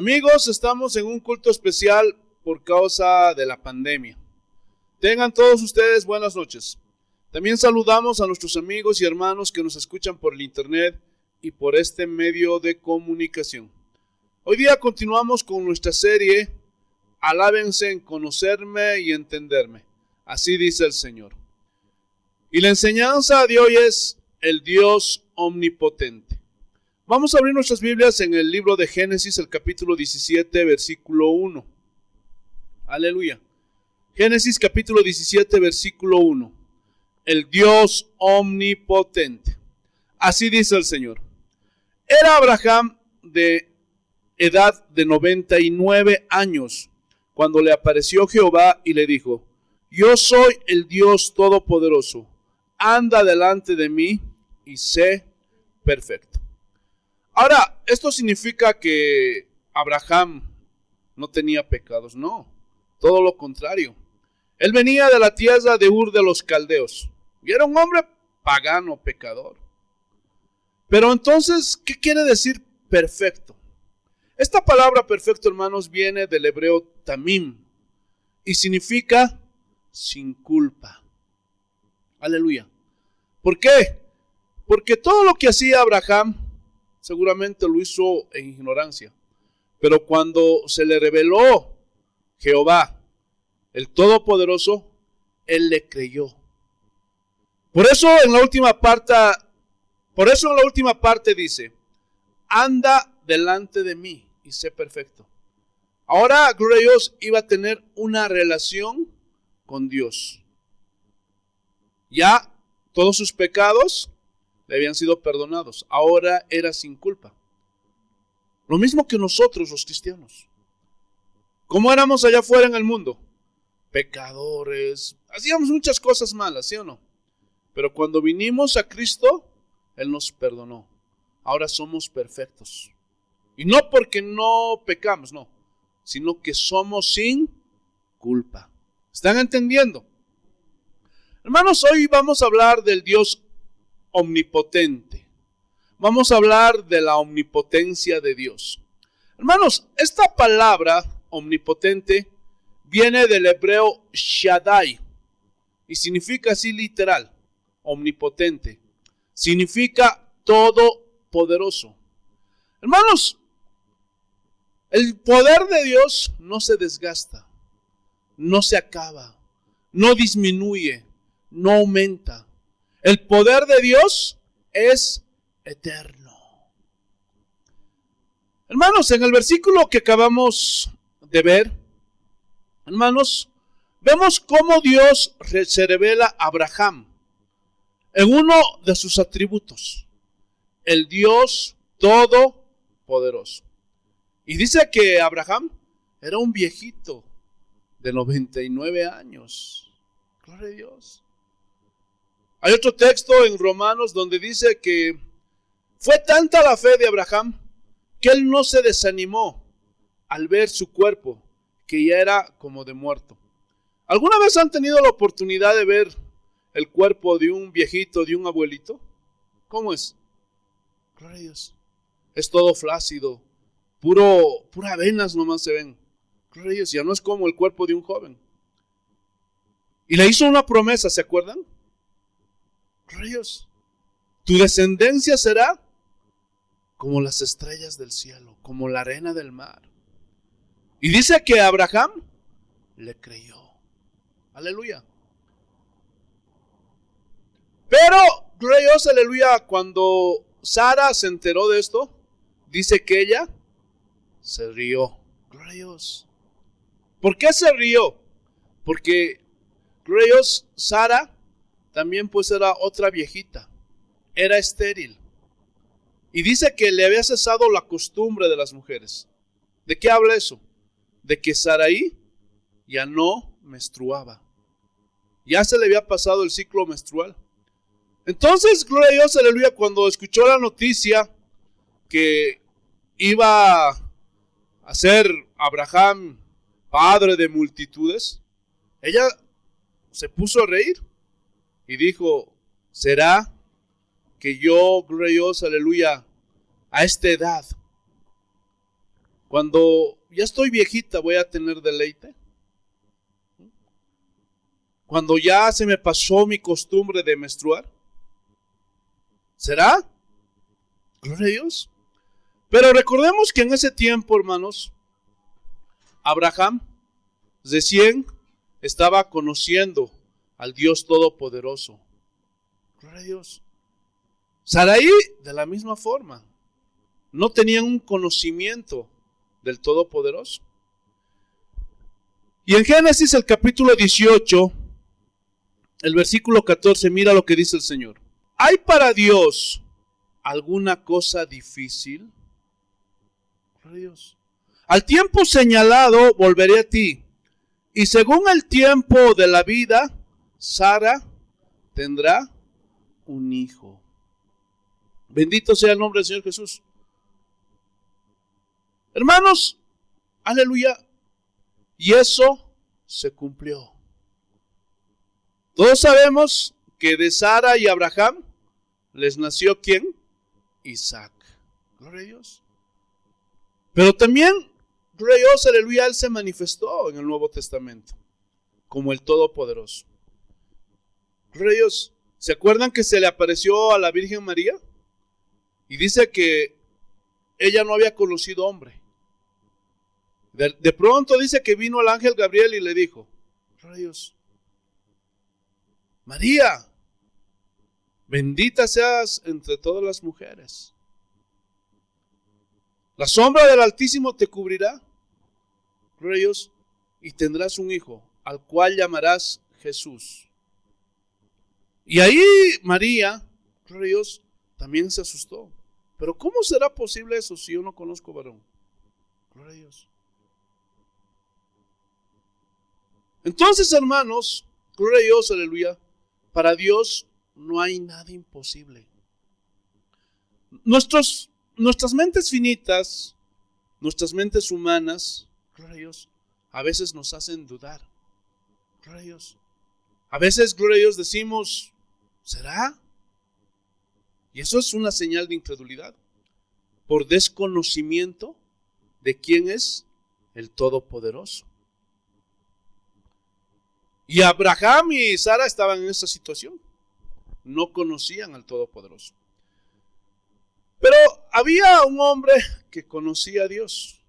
Amigos, estamos en un culto especial por causa de la pandemia. Tengan todos ustedes buenas noches. También saludamos a nuestros amigos y hermanos que nos escuchan por el internet y por este medio de comunicación. Hoy día continuamos con nuestra serie Alábense en conocerme y entenderme. Así dice el Señor. Y la enseñanza de hoy es el Dios omnipotente. Vamos a abrir nuestras Biblias en el libro de Génesis, el capítulo 17, versículo 1. Aleluya. Génesis capítulo 17, versículo 1. El Dios omnipotente. Así dice el Señor. Era Abraham de edad de 99 años, cuando le apareció Jehová y le dijo: Yo soy el Dios Todopoderoso, anda delante de mí y sé perfecto. Ahora, ¿esto significa que Abraham no tenía pecados? No, todo lo contrario. Él venía de la tierra de Ur de los Caldeos y era un hombre pagano, pecador. Pero entonces, ¿qué quiere decir perfecto? Esta palabra perfecto, hermanos, viene del hebreo tamim y significa sin culpa. Aleluya. ¿Por qué? Porque todo lo que hacía Abraham seguramente lo hizo en ignorancia. Pero cuando se le reveló Jehová, el Todopoderoso, él le creyó. Por eso en la última parte dice: anda delante de mí y sé perfecto. Ahora, gloria a Dios, iba a tener una relación con Dios. Ya todos sus pecados le habían sido perdonados. Ahora era sin culpa. Lo mismo que nosotros los cristianos. ¿Cómo éramos allá afuera en el mundo? Pecadores. Hacíamos muchas cosas malas, ¿sí o no? Pero cuando vinimos a Cristo, Él nos perdonó. Ahora somos perfectos. Y no porque no pecamos, no. Sino que somos sin culpa. ¿Están entendiendo? Hermanos, hoy vamos a hablar del Dios omnipotente. Vamos a hablar de la omnipotencia de Dios. Hermanos, esta palabra omnipotente viene del hebreo Shaddai y significa así literal, omnipotente. Significa todopoderoso. Hermanos, el poder de Dios no se desgasta, no se acaba, no disminuye, no aumenta. El poder de Dios es eterno. Hermanos, en el versículo que acabamos de ver, hermanos, vemos cómo Dios se revela a Abraham en uno de sus atributos, el Dios Todopoderoso. Y dice que Abraham era un viejito de 99 años. Gloria a Dios. Hay otro texto en Romanos donde dice que fue tanta la fe de Abraham que él no se desanimó al ver su cuerpo, que ya era como de muerto. ¿Alguna vez han tenido la oportunidad de ver el cuerpo de un viejito, de un abuelito? ¿Cómo es? Gloria a Dios. Es todo flácido, pura venas nomás se ven. Gloria a Dios, ya no es como el cuerpo de un joven. Y le hizo una promesa, ¿se acuerdan? Dios, tu descendencia será como las estrellas del cielo, como la arena del mar. Y dice que Abraham le creyó. Aleluya. Pero, gloria a Dios, aleluya, cuando Sara se enteró de esto, dice que ella se rió. Gloria a Dios. ¿Por qué se rió? Porque, gloria a Dios, Sara también pues era otra viejita, era estéril. Y dice que le había cesado la costumbre de las mujeres. ¿De qué habla eso? De que Sarai ya no menstruaba. Ya se le había pasado el ciclo menstrual. Entonces, gloria a Dios, aleluya, cuando escuchó la noticia que iba a ser Abraham padre de multitudes, ella se puso a reír. Y dijo: ¿será que yo, gloria a Dios, aleluya, a esta edad Cuando ya estoy viejita, ¿voy a tener deleite? Cuando ya se me pasó mi costumbre de menstruar, ¿será? Gloria a Dios. Pero recordemos que en ese tiempo, hermanos, Abraham recién estaba conociendo al Dios Todopoderoso. Gloria a Dios. Sarai, de la misma forma, no tenían un conocimiento del Todopoderoso. Y en Génesis, el capítulo 18, el versículo 14, mira lo que dice el Señor. ¿Hay para Dios alguna cosa difícil? Gloria a Dios. Al tiempo señalado volveré a ti, y según el tiempo de la vida, Sara tendrá un hijo. Bendito sea el nombre del Señor Jesús. Hermanos, aleluya. Y eso se cumplió. Todos sabemos que de Sara y Abraham les nació ¿quién? Isaac. Gloria a Dios. Pero también, gloria a Dios, aleluya, Él se manifestó en el Nuevo Testamento como el Todopoderoso. Gloria a Dios. ¿Se acuerdan que se le apareció a la Virgen María? Y dice que ella no había conocido hombre. De pronto dice que vino el ángel Gabriel y le dijo, gloria a Dios, María, bendita seas entre todas las mujeres. La sombra del Altísimo te cubrirá, gloria a Dios, y tendrás un hijo, al cual llamarás Jesús. Y ahí María, gloria a Dios, también se asustó. Pero ¿cómo será posible eso si yo no conozco varón? Gloria a Dios. Entonces, hermanos, gloria a Dios, aleluya, para Dios no hay nada imposible. Nuestras mentes finitas, nuestras mentes humanas, gloria a Dios, a veces nos hacen dudar. Gloria a Dios. A veces, gloria a Dios, decimos, ¿será? Y eso es una señal de incredulidad, por desconocimiento de quién es el Todopoderoso. Y Abraham y Sara estaban en esa situación. No conocían al Todopoderoso. Pero había un hombre que conocía a Dios.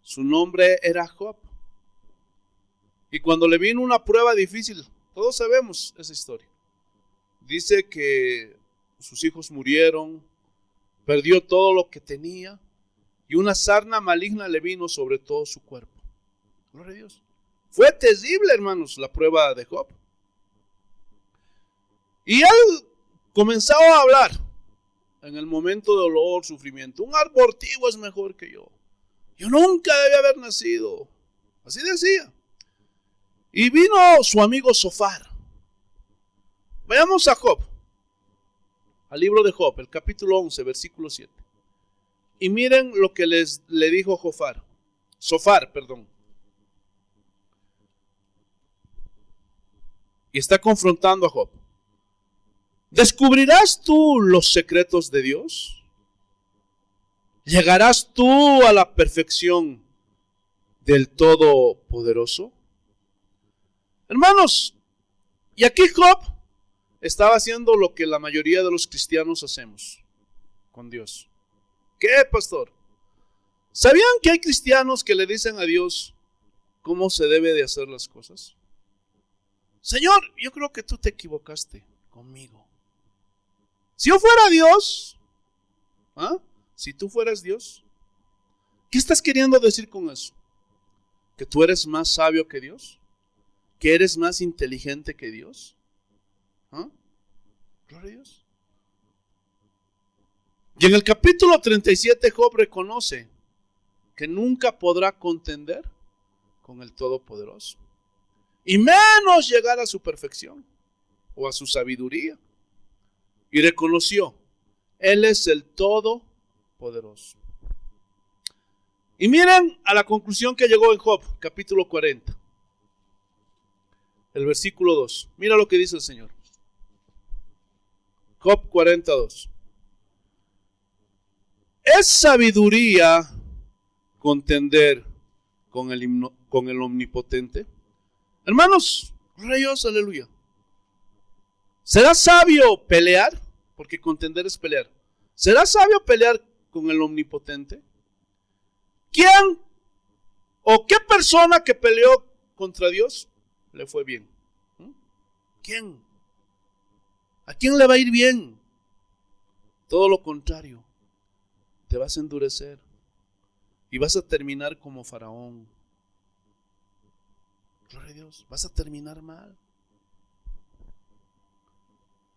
Su nombre era Job. Y cuando le vino una prueba difícil, todos sabemos esa historia. Dice que sus hijos murieron, perdió todo lo que tenía, y una sarna maligna le vino sobre todo su cuerpo. Gloria a Dios. Fue terrible, hermanos, la prueba de Job. Y él comenzó a hablar en el momento de dolor, sufrimiento. Un abortivo es mejor que yo. Yo nunca debía haber nacido. Así decía. Y vino su amigo Zofar. Vayamos a Job, al libro de Job, el capítulo 11, versículo 7. Y miren lo que le dijo Zofar. Y está confrontando a Job. ¿Descubrirás tú los secretos de Dios? ¿Llegarás tú a la perfección del Todopoderoso? Hermanos, y aquí Job estaba haciendo lo que la mayoría de los cristianos hacemos con Dios. ¿Qué, pastor? ¿Sabían que hay cristianos que le dicen a Dios cómo se debe de hacer las cosas? Señor, yo creo que tú te equivocaste conmigo. Si yo fuera Dios, si tú fueras Dios, ¿qué estás queriendo decir con eso? ¿Que tú eres más sabio que Dios? ¿Que eres más inteligente que Dios? Gloria a Dios. Y en el capítulo 37 Job reconoce que nunca podrá contender con el Todopoderoso, y menos llegar a su perfección o a su sabiduría. Y reconoció, Él es el Todopoderoso. Y miren a la conclusión que llegó en Job, capítulo 40. El versículo 2. Mira lo que dice el Señor. Job 42. Es sabiduría contender con el omnipotente? Hermanos, gloria a Dios, aleluya. ¿Será sabio pelear? Porque contender es pelear. ¿Será sabio pelear con el omnipotente? ¿Quién o qué persona que peleó contra Dios le fue bien? ¿Quién? ¿A quién le va a ir bien? Todo lo contrario, te vas a endurecer y vas a terminar como Faraón. Gloria a Dios, vas a terminar mal.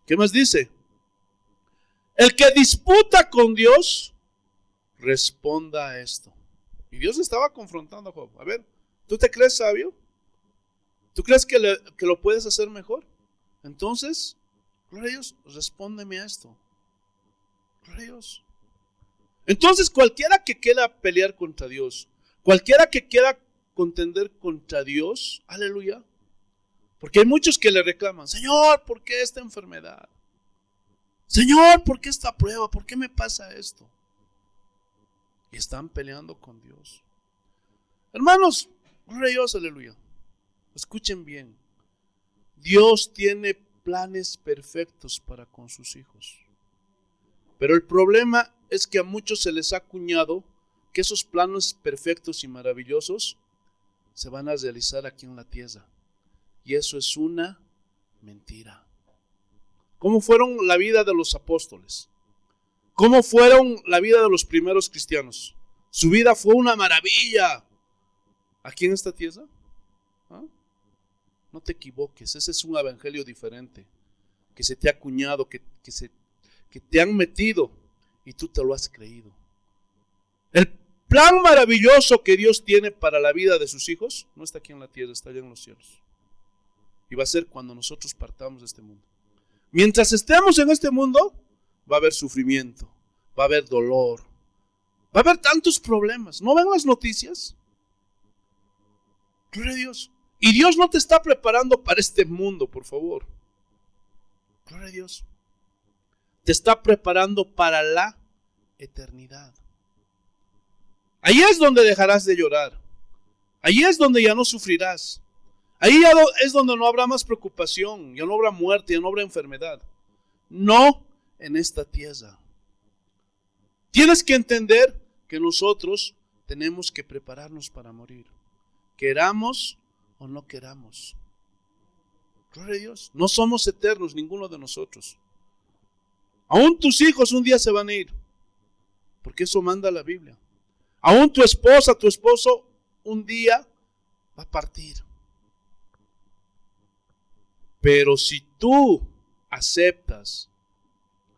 ¿Qué más dice? El que disputa con Dios, responda a esto. Y Dios estaba confrontando a Job. A ver, ¿tú te crees sabio? ¿Tú crees que lo puedes hacer mejor? Entonces, gloria a Dios, respóndeme a esto. Gloria a Dios. Entonces, cualquiera que quiera pelear contra Dios, cualquiera que quiera contender contra Dios, aleluya. Porque hay muchos que le reclaman, Señor, ¿por qué esta enfermedad? Señor, ¿por qué esta prueba? ¿Por qué me pasa esto? Y están peleando con Dios. Hermanos, gloria a Dios, aleluya. Escuchen bien. Dios tiene planes perfectos para con sus hijos. Pero el problema es que a muchos se les ha acuñado que esos planes perfectos y maravillosos se van a realizar aquí en la tierra. Y eso es una mentira. ¿Cómo fueron la vida de los apóstoles? ¿Cómo fueron la vida de los primeros cristianos? Su vida fue una maravilla. ¿Aquí en esta tierra? ¿Ah? No te equivoques, ese es un evangelio diferente, que se te ha acuñado, que te han metido y tú te lo has creído. El plan maravilloso que Dios tiene para la vida de sus hijos no está aquí en la tierra, está allá en los cielos. Y va a ser cuando nosotros partamos de este mundo. Mientras estemos en este mundo, va a haber sufrimiento, va a haber dolor, va a haber tantos problemas. ¿No ven las noticias? Gloria a Dios. Y Dios no te está preparando para este mundo, por favor. Gloria a Dios. Te está preparando para la eternidad. Ahí es donde dejarás de llorar. Ahí es donde ya no sufrirás. Ahí es donde no habrá más preocupación, ya no habrá muerte, ya no habrá enfermedad. No en esta tierra. Tienes que entender que nosotros tenemos que prepararnos para morir. Queramos o no queramos. Gloria a Dios. No somos eternos, ninguno de nosotros. Aún tus hijos un día se van a ir, porque eso manda la Biblia. Aún tu esposa, tu esposo, un día va a partir. Pero si tú aceptas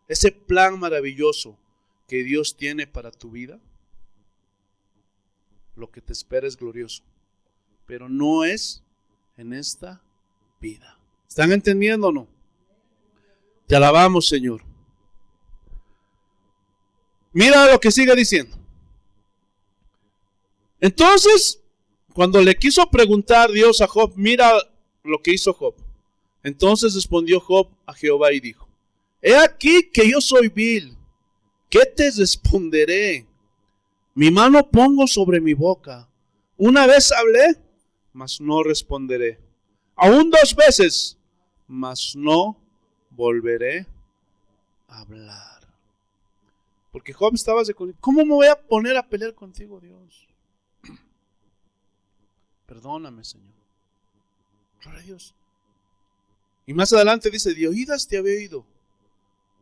ese plan maravilloso que Dios tiene para tu vida, lo que te espera es glorioso. Pero no es en esta vida. ¿Están entendiendo o no? Te alabamos, Señor. Mira lo que sigue diciendo. Entonces, cuando le quiso preguntar Dios a Job, mira lo que hizo Job. Entonces respondió Job a Jehová y dijo: He aquí que yo soy vil. ¿Qué te responderé? Mi mano pongo sobre mi boca. Una vez hablé, mas no responderé. Aún 2 veces, mas no volveré a hablar. Porque Job estaba de ¿cómo me voy a poner a pelear contigo, Dios? Perdóname, Señor. Gloria a Dios. Y más adelante dice: de oídas te había oído,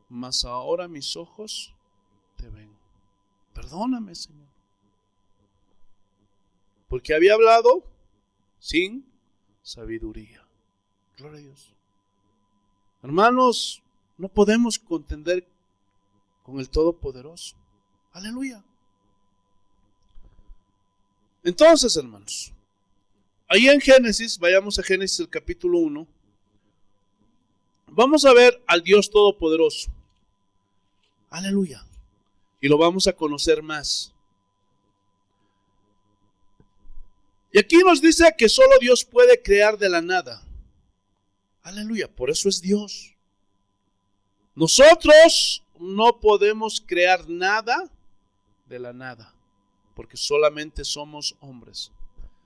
mas ahora mis ojos te ven. Perdóname, Señor. Porque había hablado sin sabiduría. Gloria a Dios. Hermanos, no podemos contender con el Todopoderoso. Aleluya. Entonces, hermanos, ahí en Génesis, vayamos a Génesis el capítulo 1. Vamos a ver al Dios Todopoderoso. Aleluya. Y lo vamos a conocer más. Y aquí nos dice que solo Dios puede crear de la nada. Aleluya. Por eso es Dios. Nosotros no podemos crear nada de la nada. porque solamente somos hombres.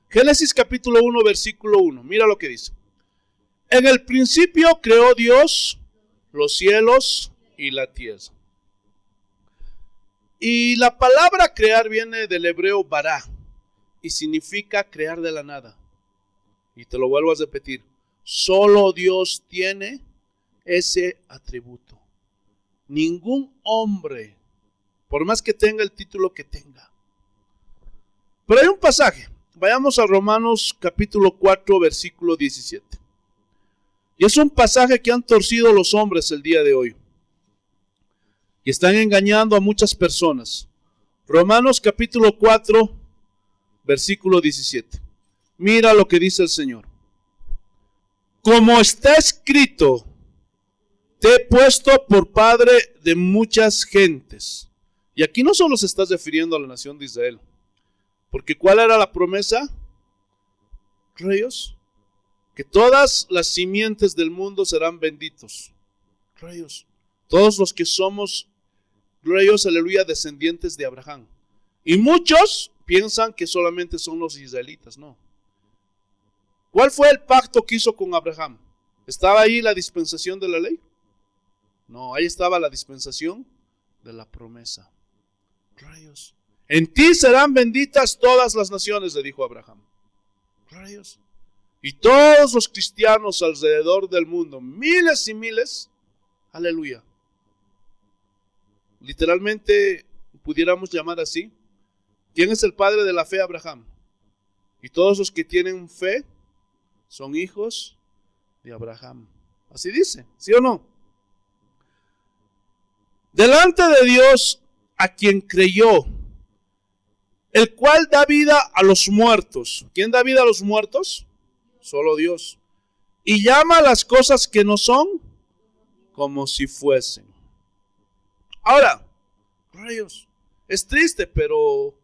Génesis capítulo 1, versículo 1. Mira lo que dice. En el principio creó Dios los cielos y la tierra. Y la palabra crear viene del hebreo bará y significa crear de la nada. Y te lo vuelvo a repetir. Solo Dios tiene ese atributo. Ningún hombre, por más que tenga el título que tenga. Pero hay un pasaje. Vayamos a Romanos capítulo 4, versículo 17. Y es un pasaje que han torcido los hombres el día de hoy. Y están engañando a muchas personas. Romanos capítulo 4, versículo 17. Mira lo que dice el Señor. Como está escrito, te he puesto por padre de muchas gentes. Y aquí no solo se está refiriendo a la nación de Israel. Porque ¿cuál era la promesa? Reyes, que todas las simientes del mundo serán benditos. Reyes, todos los que somos, reyes, aleluya, descendientes de Abraham. Y muchos piensan que solamente son los israelitas, no. ¿Cuál fue el pacto que hizo con Abraham? ¿Estaba ahí la dispensación de la ley? No, ahí estaba la dispensación de la promesa. Rayos. En ti serán benditas todas las naciones, le dijo Abraham. Rayos. Y todos los cristianos alrededor del mundo, miles y miles, aleluya. Literalmente pudiéramos llamar así. ¿Quién es el padre de la fe? Abraham. Y todos los que tienen fe son hijos de Abraham. Así dice, ¿sí o no? Delante de Dios, a quien creyó, el cual da vida a los muertos. ¿Quién da vida a los muertos? Solo Dios. Y llama a las cosas que no son como si fuesen. Ahora, rayos, es triste, pero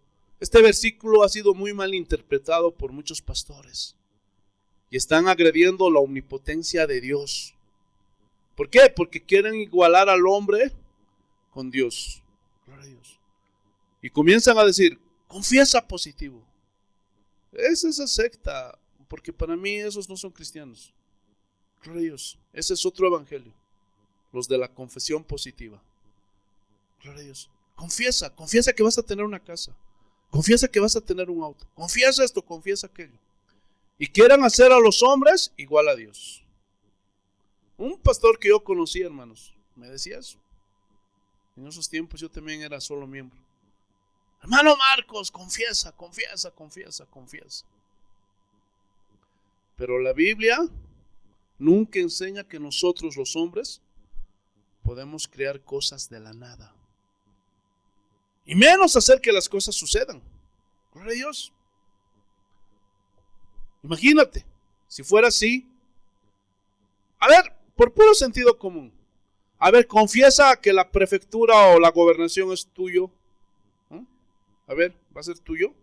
este versículo ha sido muy mal interpretado por muchos pastores. Y están agrediendo la omnipotencia de Dios. ¿Por qué? Porque quieren igualar al hombre con Dios. Rayos. Y comienzan a decir, confiesa positivo. Es esa secta, porque para mí esos no son cristianos. Rayos, ese es otro evangelio. Los de la confesión positiva. Rayos, confiesa que vas a tener una casa. Confiesa que vas a tener un auto. Confiesa esto, confiesa aquello. Y quieran hacer a los hombres igual a Dios. Un pastor que yo conocí, hermanos, me decía eso. En esos tiempos yo también era solo miembro. Hermano Marcos, confiesa. Pero la Biblia nunca enseña que nosotros los hombres podemos crear cosas de la nada. Y menos hacer que las cosas sucedan. Gloria a Dios. Imagínate, si fuera así. A ver, por puro sentido común. A ver, confiesa que la prefectura o la gobernación es tuyo. A ver, ¿va a ser tuyo?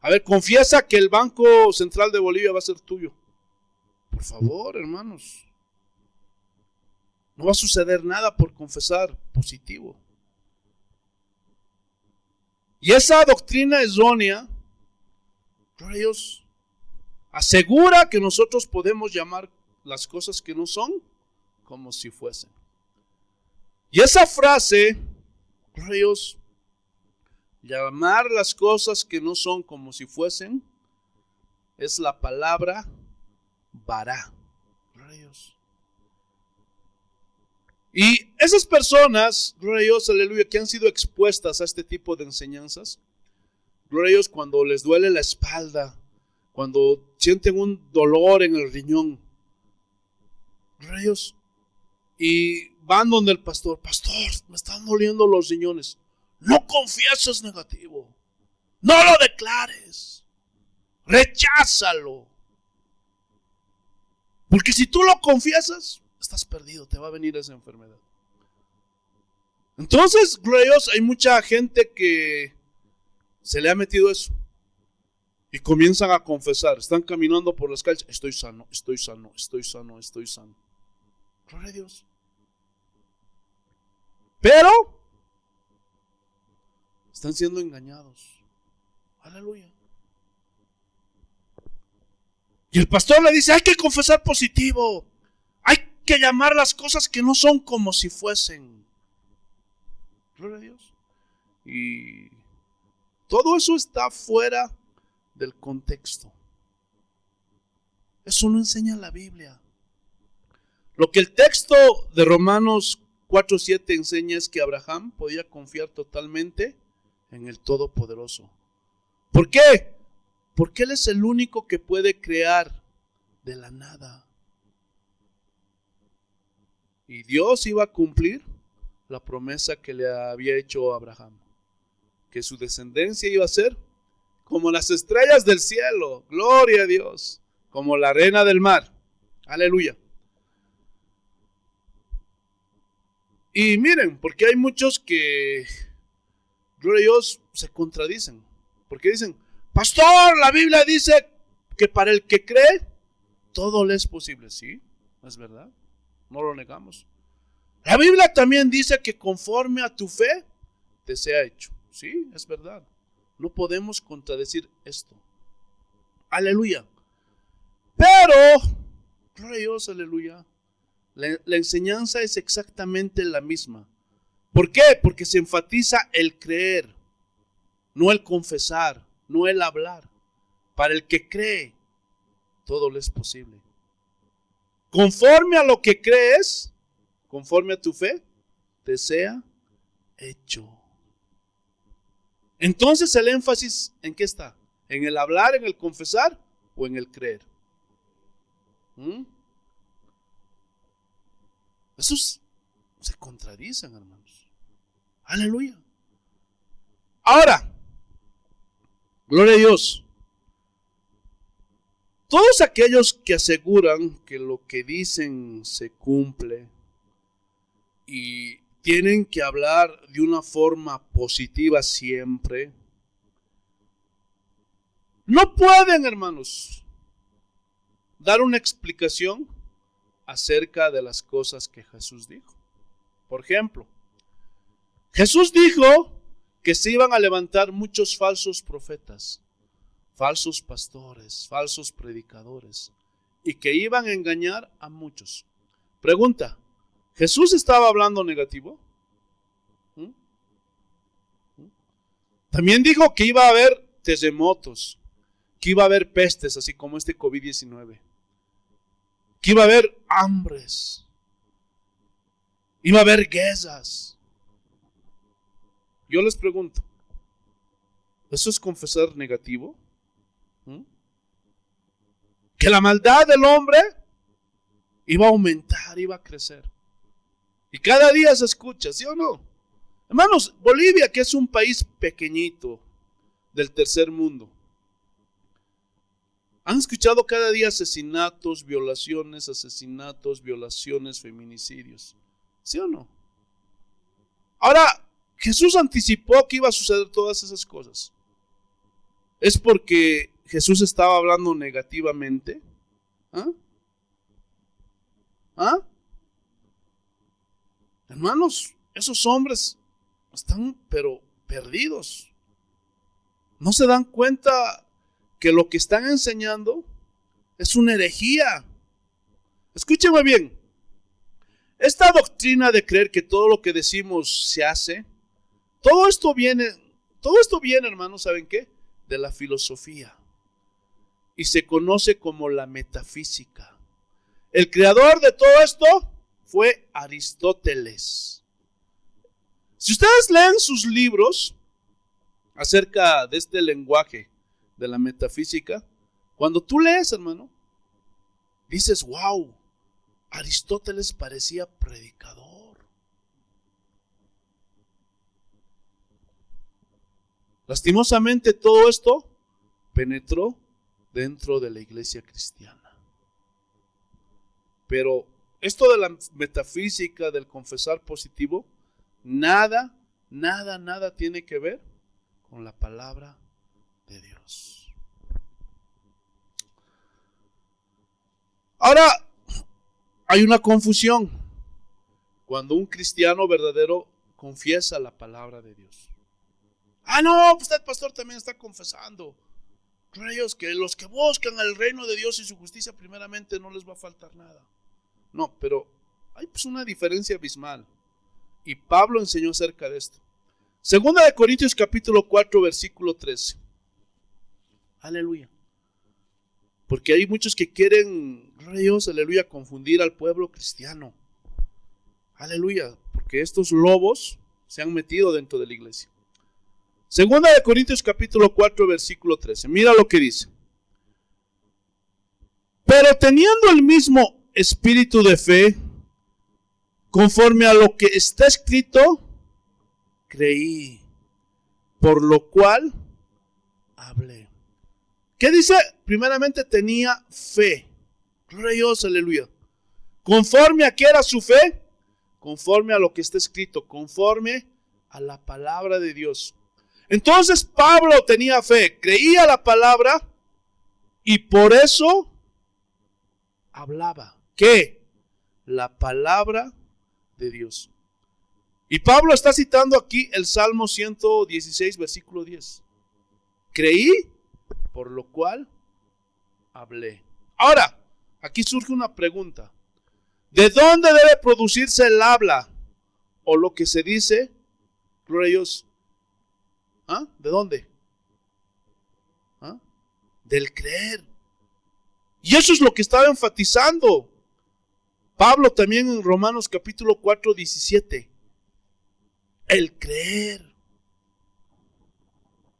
A ver, confiesa que el Banco Central de Bolivia va a ser tuyo. Por favor, hermanos. No va a suceder nada por confesar positivo. Y esa doctrina errónea, Dios, asegura que nosotros podemos llamar las cosas que no son como si fuesen. Y esa frase, Dios, llamar las cosas que no son como si fuesen, es la palabra bará. Dios. Y esas personas, gloria a Dios, aleluya, que han sido expuestas a este tipo de enseñanzas, gloria a Dios, cuando les duele la espalda, cuando sienten un dolor en el riñón, gloria a Dios, y van donde el pastor, me están doliendo los riñones. No confieses negativo, no lo declares, recházalo, porque si tú lo confiesas, estás perdido, te va a venir esa enfermedad. Entonces, gloria a Dios, hay mucha gente que se le ha metido eso y comienzan a confesar, están caminando por las calles, estoy sano. Gloria a Dios. Pero están siendo engañados. Aleluya. Y el pastor le dice, hay que confesar positivo. Hay que llamar las cosas que no son como si fuesen. Gloria a Dios. Y todo eso está fuera del contexto. Eso no enseña la Biblia. Lo que el texto de Romanos 4:7 enseña es que Abraham podía confiar totalmente en el Todopoderoso. ¿Por qué? Porque Él es el único que puede crear de la nada. Y Dios iba a cumplir la promesa que le había hecho a Abraham, que su descendencia iba a ser como las estrellas del cielo, gloria a Dios, como la arena del mar, aleluya. Y miren, porque hay muchos que, gloria a Dios, se contradicen, porque dicen, pastor, la Biblia dice que para el que cree, todo le es posible. Sí, es verdad, no lo negamos. La Biblia también dice que conforme a tu fe, te sea hecho. Sí, es verdad. No podemos contradecir esto. Aleluya. Pero, gloria a Dios, aleluya, la enseñanza es exactamente la misma. ¿Por qué? Porque se enfatiza el creer, no el confesar, no el hablar. Para el que cree, todo le es posible. Conforme a lo que crees, conforme a tu fe, te sea hecho. Entonces el énfasis, ¿en qué está? ¿En el hablar, en el confesar o en el creer? Esos se contradicen, hermanos. Aleluya. Ahora, gloria a Dios. Todos aquellos que aseguran que lo que dicen se cumple y tienen que hablar de una forma positiva siempre, no pueden, hermanos, dar una explicación acerca de las cosas que Jesús dijo. Por ejemplo, Jesús dijo que se iban a levantar muchos falsos profetas, falsos pastores, falsos predicadores, y que iban a engañar a muchos. Pregunta, ¿Jesús estaba hablando negativo? También dijo que iba a haber terremotos, que iba a haber pestes, así como este COVID-19, que iba a haber hambres, iba a haber guerras. Yo les pregunto, ¿eso es confesar negativo? Que la maldad del hombre iba a aumentar, iba a crecer. Y cada día se escucha, ¿sí o no? Hermanos, Bolivia, que es un país pequeñito del tercer mundo, han escuchado cada día asesinatos, violaciones, feminicidios. ¿Sí o no? Ahora, Jesús anticipó que iba a suceder todas esas cosas. ¿Es porque Jesús estaba hablando negativamente? Hermanos, esos hombres están pero perdidos. No se dan cuenta que lo que están enseñando es una herejía. Escúcheme bien. Esta doctrina de creer que todo lo que decimos se hace, todo esto viene, hermanos, ¿saben qué? De la filosofía. Y se conoce como la metafísica. El creador de todo esto fue Aristóteles. Si ustedes leen sus libros acerca de este lenguaje de la metafísica, cuando tú lees, hermano, dices, wow, Aristóteles parecía predicador. Lastimosamente todo esto penetró dentro de la iglesia cristiana. Pero esto de la metafísica, del confesar positivo, nada tiene que ver con la palabra de Dios. Ahora, hay una confusión cuando un cristiano verdadero confiesa la palabra de Dios. Ah, no, pues el pastor también está confesando. Gloria a Dios, que los que buscan el reino de Dios y su justicia primeramente no les va a faltar nada. No, pero hay pues una diferencia abismal. Y Pablo enseñó acerca de esto. Segunda de Corintios capítulo 4 versículo 13. Aleluya. Porque hay muchos que quieren, gloria a Dios, aleluya, confundir al pueblo cristiano. Aleluya, porque estos lobos se han metido dentro de la iglesia. Segunda de Corintios capítulo 4 versículo 13. Mira lo que dice. Pero teniendo el mismo espíritu de fe, conforme a lo que está escrito, creí, por lo cual hablé. ¿Qué dice? Primeramente tenía fe. Gloria a Dios, aleluya. ¿Conforme a qué era su fe? Conforme a lo que está escrito, conforme a la palabra de Dios. Entonces Pablo tenía fe, creía la palabra y por eso hablaba. ¿Qué? La palabra de Dios. Y Pablo está citando aquí el Salmo 116, versículo 10. Creí, por lo cual hablé. Ahora, aquí surge una pregunta. ¿De dónde debe producirse el habla o lo que se dice? Gloria a Dios. ¿Ah? ¿De dónde? ¿Ah? Del creer. Y eso es lo que estaba enfatizando Pablo también en Romanos capítulo 4, 17. El creer.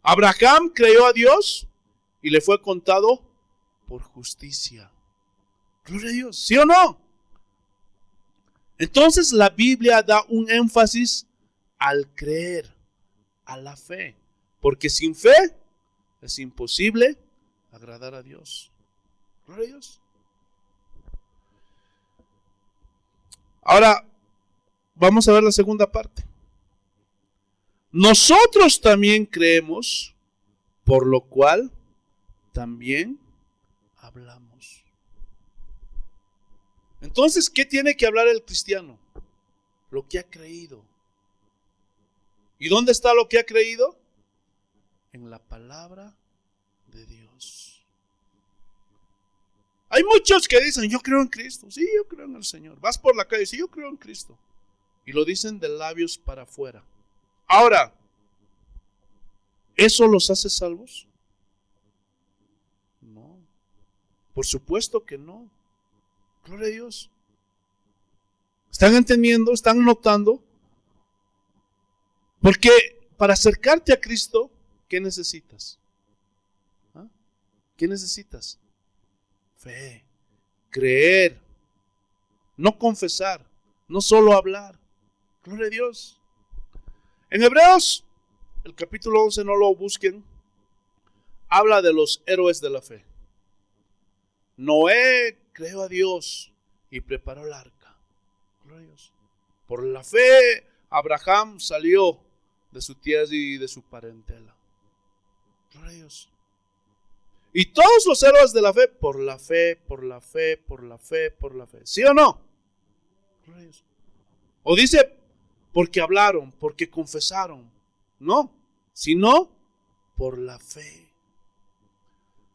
Abraham creyó a Dios y le fue contado por justicia. Gloria a Dios, ¿sí o no? Entonces la Biblia da un énfasis al creer, a la fe, porque sin fe es imposible agradar a Dios. Gloria a Dios. Ahora vamos a ver la segunda parte. Nosotros también creemos, por lo cual también hablamos. Entonces, ¿qué tiene que hablar el cristiano? Lo que ha creído. ¿Y dónde está lo que ha creído? En la palabra de Dios. Hay muchos que dicen, yo creo en Cristo. Sí, yo creo en el Señor. Vas por la calle, sí, yo creo en Cristo. Y lo dicen de labios para afuera. Ahora, ¿eso los hace salvos? No. Por supuesto que no. Gloria a Dios. ¿Están entendiendo? ¿Están notando? Porque para acercarte a Cristo, ¿qué necesitas? ¿Ah? ¿Qué necesitas? Fe, creer, no confesar, no solo hablar. Gloria a Dios. En Hebreos, el capítulo 11, no lo busquen, habla de los héroes de la fe. Noé creyó a Dios y preparó el arca. Gloria a Dios. Por la fe, Abraham salió de su tierra y de su parentela. Gloria a Dios. Y todos los héroes de la fe, por la fe, por la fe, por la fe, por la fe. ¿Sí o no? Gloria a Dios. O dice, porque hablaron, porque confesaron. No, sino por la fe.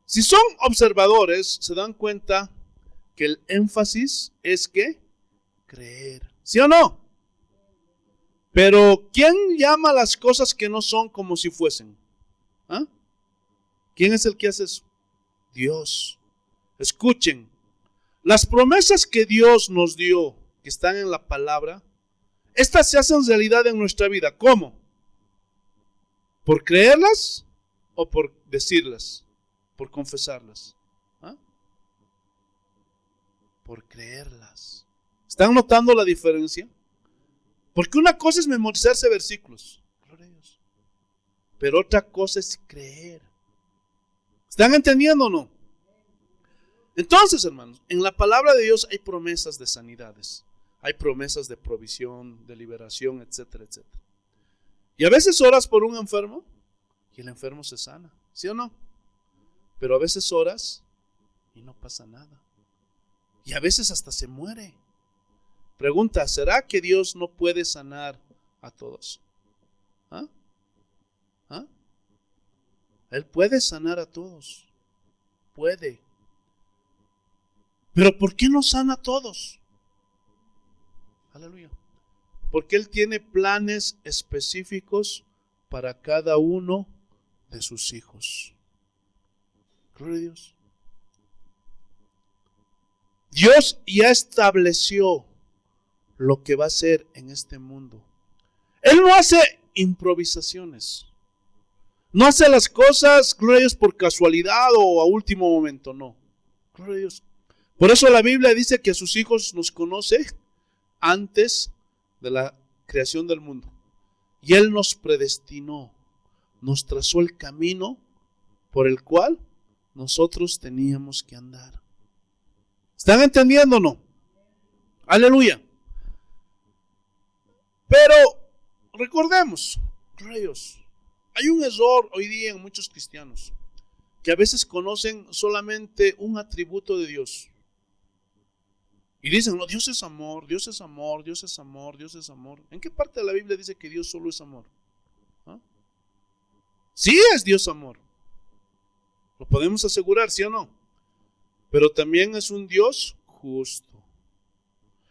Si son observadores, se dan cuenta que el énfasis es que creer. ¿Sí o no? Pero ¿quién llama las cosas que no son como si fuesen? ¿Ah? ¿Quién es el que hace eso? Dios. Escuchen, las promesas que Dios nos dio, que están en la palabra, estas se hacen realidad en nuestra vida. ¿Cómo? ¿Por creerlas o por decirlas? ¿Por confesarlas? ¿Ah? Por creerlas. ¿Están notando la diferencia? Porque una cosa es memorizarse versículos, gloria a Dios, pero otra cosa es creer. ¿Están entendiendo o no? Entonces, hermanos, en la palabra de Dios hay promesas de sanidades, hay promesas de provisión, de liberación, etcétera, etcétera. Y a veces oras por un enfermo y el enfermo se sana, ¿sí o no? Pero a veces oras y no pasa nada. Y a veces hasta se muere. Pregunta, ¿será que Dios no puede sanar a todos? ¿Ah? ¿Ah? Él puede sanar a todos. Puede. Pero ¿por qué no sana a todos? Aleluya. Porque Él tiene planes específicos para cada uno de sus hijos. Gloria a Dios. Dios ya estableció lo que va a hacer en este mundo. Él no hace improvisaciones. No hace las cosas, gloria a Dios, por casualidad o a último momento, no. Gloria a Dios. Por eso la Biblia dice que a sus hijos nos conoce antes de la creación del mundo. Y Él nos predestinó, nos trazó el camino por el cual nosotros teníamos que andar. ¿Están entendiendo o no? Aleluya. Pero recordemos, gloria a Dios, hay un error hoy día en muchos cristianos que a veces conocen solamente un atributo de Dios. Y dicen, no, Dios es amor, Dios es amor, Dios es amor, Dios es amor. ¿En qué parte de la Biblia dice que Dios solo es amor? ¿Ah? Sí es Dios amor. Lo podemos asegurar, ¿sí o no? Pero también es un Dios justo.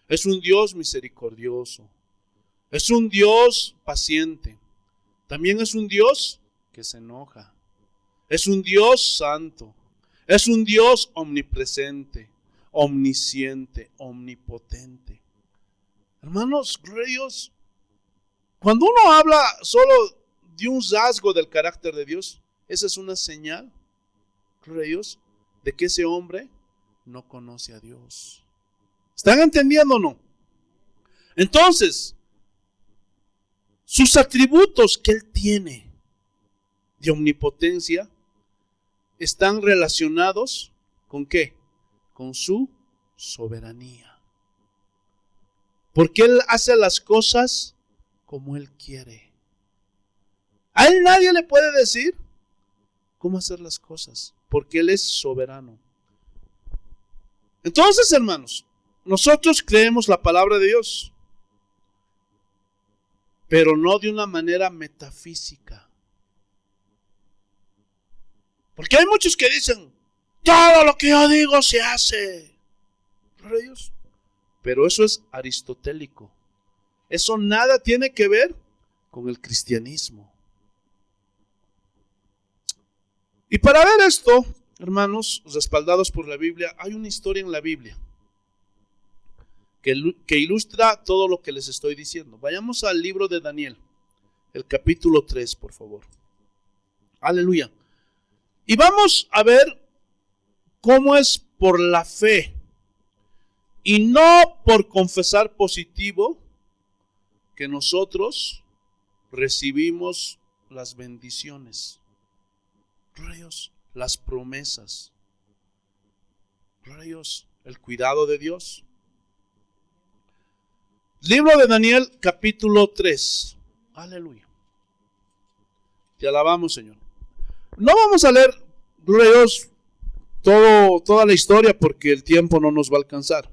Es un Dios misericordioso. Es un Dios paciente. También es un Dios que se enoja. Es un Dios santo. Es un Dios omnipresente, omnisciente, omnipotente. Hermanos, gloria a Dios. Cuando uno habla solo de un rasgo del carácter de Dios, esa es una señal, gloria a Dios, de que ese hombre no conoce a Dios. ¿Están entendiendo o no? Entonces, sus atributos que Él tiene de omnipotencia están relacionados ¿con qué? Con su soberanía. Porque Él hace las cosas como Él quiere. A Él nadie le puede decir cómo hacer las cosas, porque Él es soberano. Entonces, hermanos, nosotros creemos la palabra de Dios, pero no de una manera metafísica. Porque hay muchos que dicen, todo lo que yo digo se hace. Gloria a Dios. Pero eso es aristotélico. Eso nada tiene que ver con el cristianismo. Y para ver esto, hermanos, respaldados por la Biblia, hay una historia en la Biblia que ilustra todo lo que les estoy diciendo. Vayamos al libro de Daniel, el capítulo 3, por favor. Aleluya. Y vamos a ver cómo es por la fe y no por confesar positivo que nosotros recibimos las bendiciones. Gloria a Dios, las promesas. Gloria a Dios, el cuidado de Dios. Libro de Daniel, capítulo 3. Aleluya. Te alabamos, Señor. No vamos a leer, gloria a Dios, toda la historia porque el tiempo no nos va a alcanzar.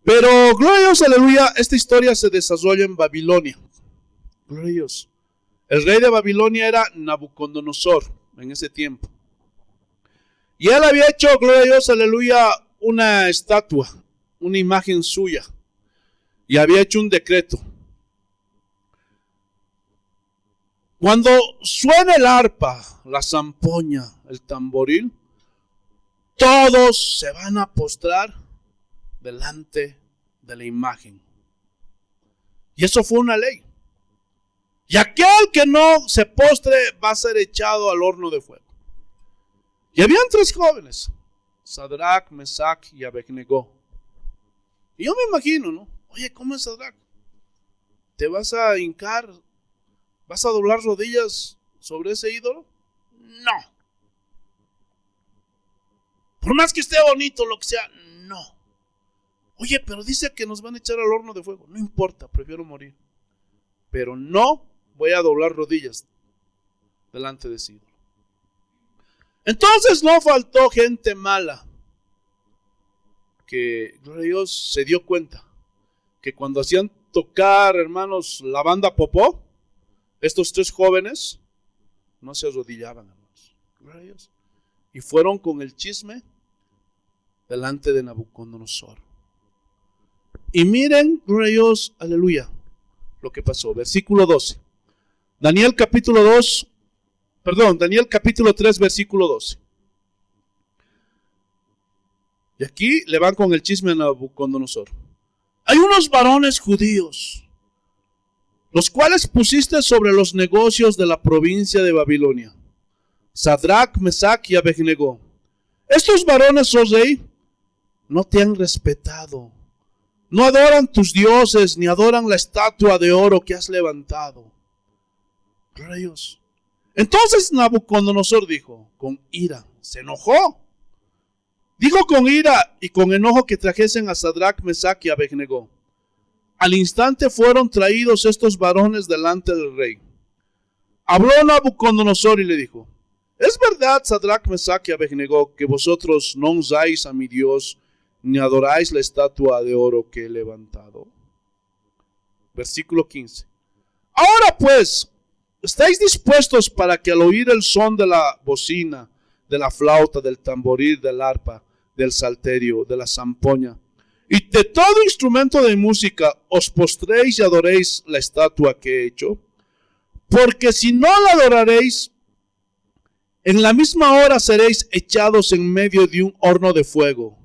Pero, gloria a Dios, aleluya, esta historia se desarrolla en Babilonia. Gloria a Dios. El rey de Babilonia era Nabucodonosor en ese tiempo. Y él había hecho, gloria a Dios, aleluya, una estatua, una imagen suya. Y había hecho un decreto. Cuando suena el arpa, la zampoña, el tamboril, todos se van a postrar delante de la imagen. Y eso fue una ley. Y aquel que no se postre va a ser echado al horno de fuego. Y habían 3 jóvenes, Sadrach, Mesach y Abednego. Y yo me imagino, ¿no? Oye, ¿cómo es Sadrach? ¿Te vas a hincar? ¿Vas a doblar rodillas sobre ese ídolo? No. Por más que esté bonito, lo que sea, no. Oye, pero dice que nos van a echar al horno de fuego. No importa, prefiero morir. Pero no voy a doblar rodillas delante de ese ídolo. Entonces no faltó gente mala que, gloria a Dios, se dio cuenta que cuando hacían tocar, hermanos, la banda popó, estos 3 jóvenes no se arrodillaban, hermanos. Gloria a Dios. Y fueron con el chisme delante de Nabucodonosor. Y miren, gloria a Dios, aleluya, lo que pasó. Versículo 12. Daniel capítulo 3, versículo 12. Y aquí le van con el chisme a Nabucodonosor. Hay unos varones judíos, los cuales pusiste sobre los negocios de la provincia de Babilonia, Sadrach, Mesach y Abednego. Estos varones, oh rey, no te han respetado, no adoran tus dioses, ni adoran la estatua de oro que has levantado. Gloria a Dios. Entonces Nabucodonosor dijo, con ira, se enojó. Dijo con ira y con enojo que trajesen a Sadrach, Mesach y Abednego. Al instante fueron traídos estos varones delante del rey. Habló Nabucodonosor y le dijo, ¿es verdad, Sadrach, Mesach y Abednego, que vosotros no honráis a mi Dios, ni adoráis la estatua de oro que he levantado? Versículo 15. Ahora pues, ¿estáis dispuestos para que al oír el son de la bocina, de la flauta, del tamboril, del arpa, del salterio, de la zampoña y de todo instrumento de música, os postréis y adoréis la estatua que he hecho? Porque si no la adoraréis, en la misma hora seréis echados en medio de un horno de fuego,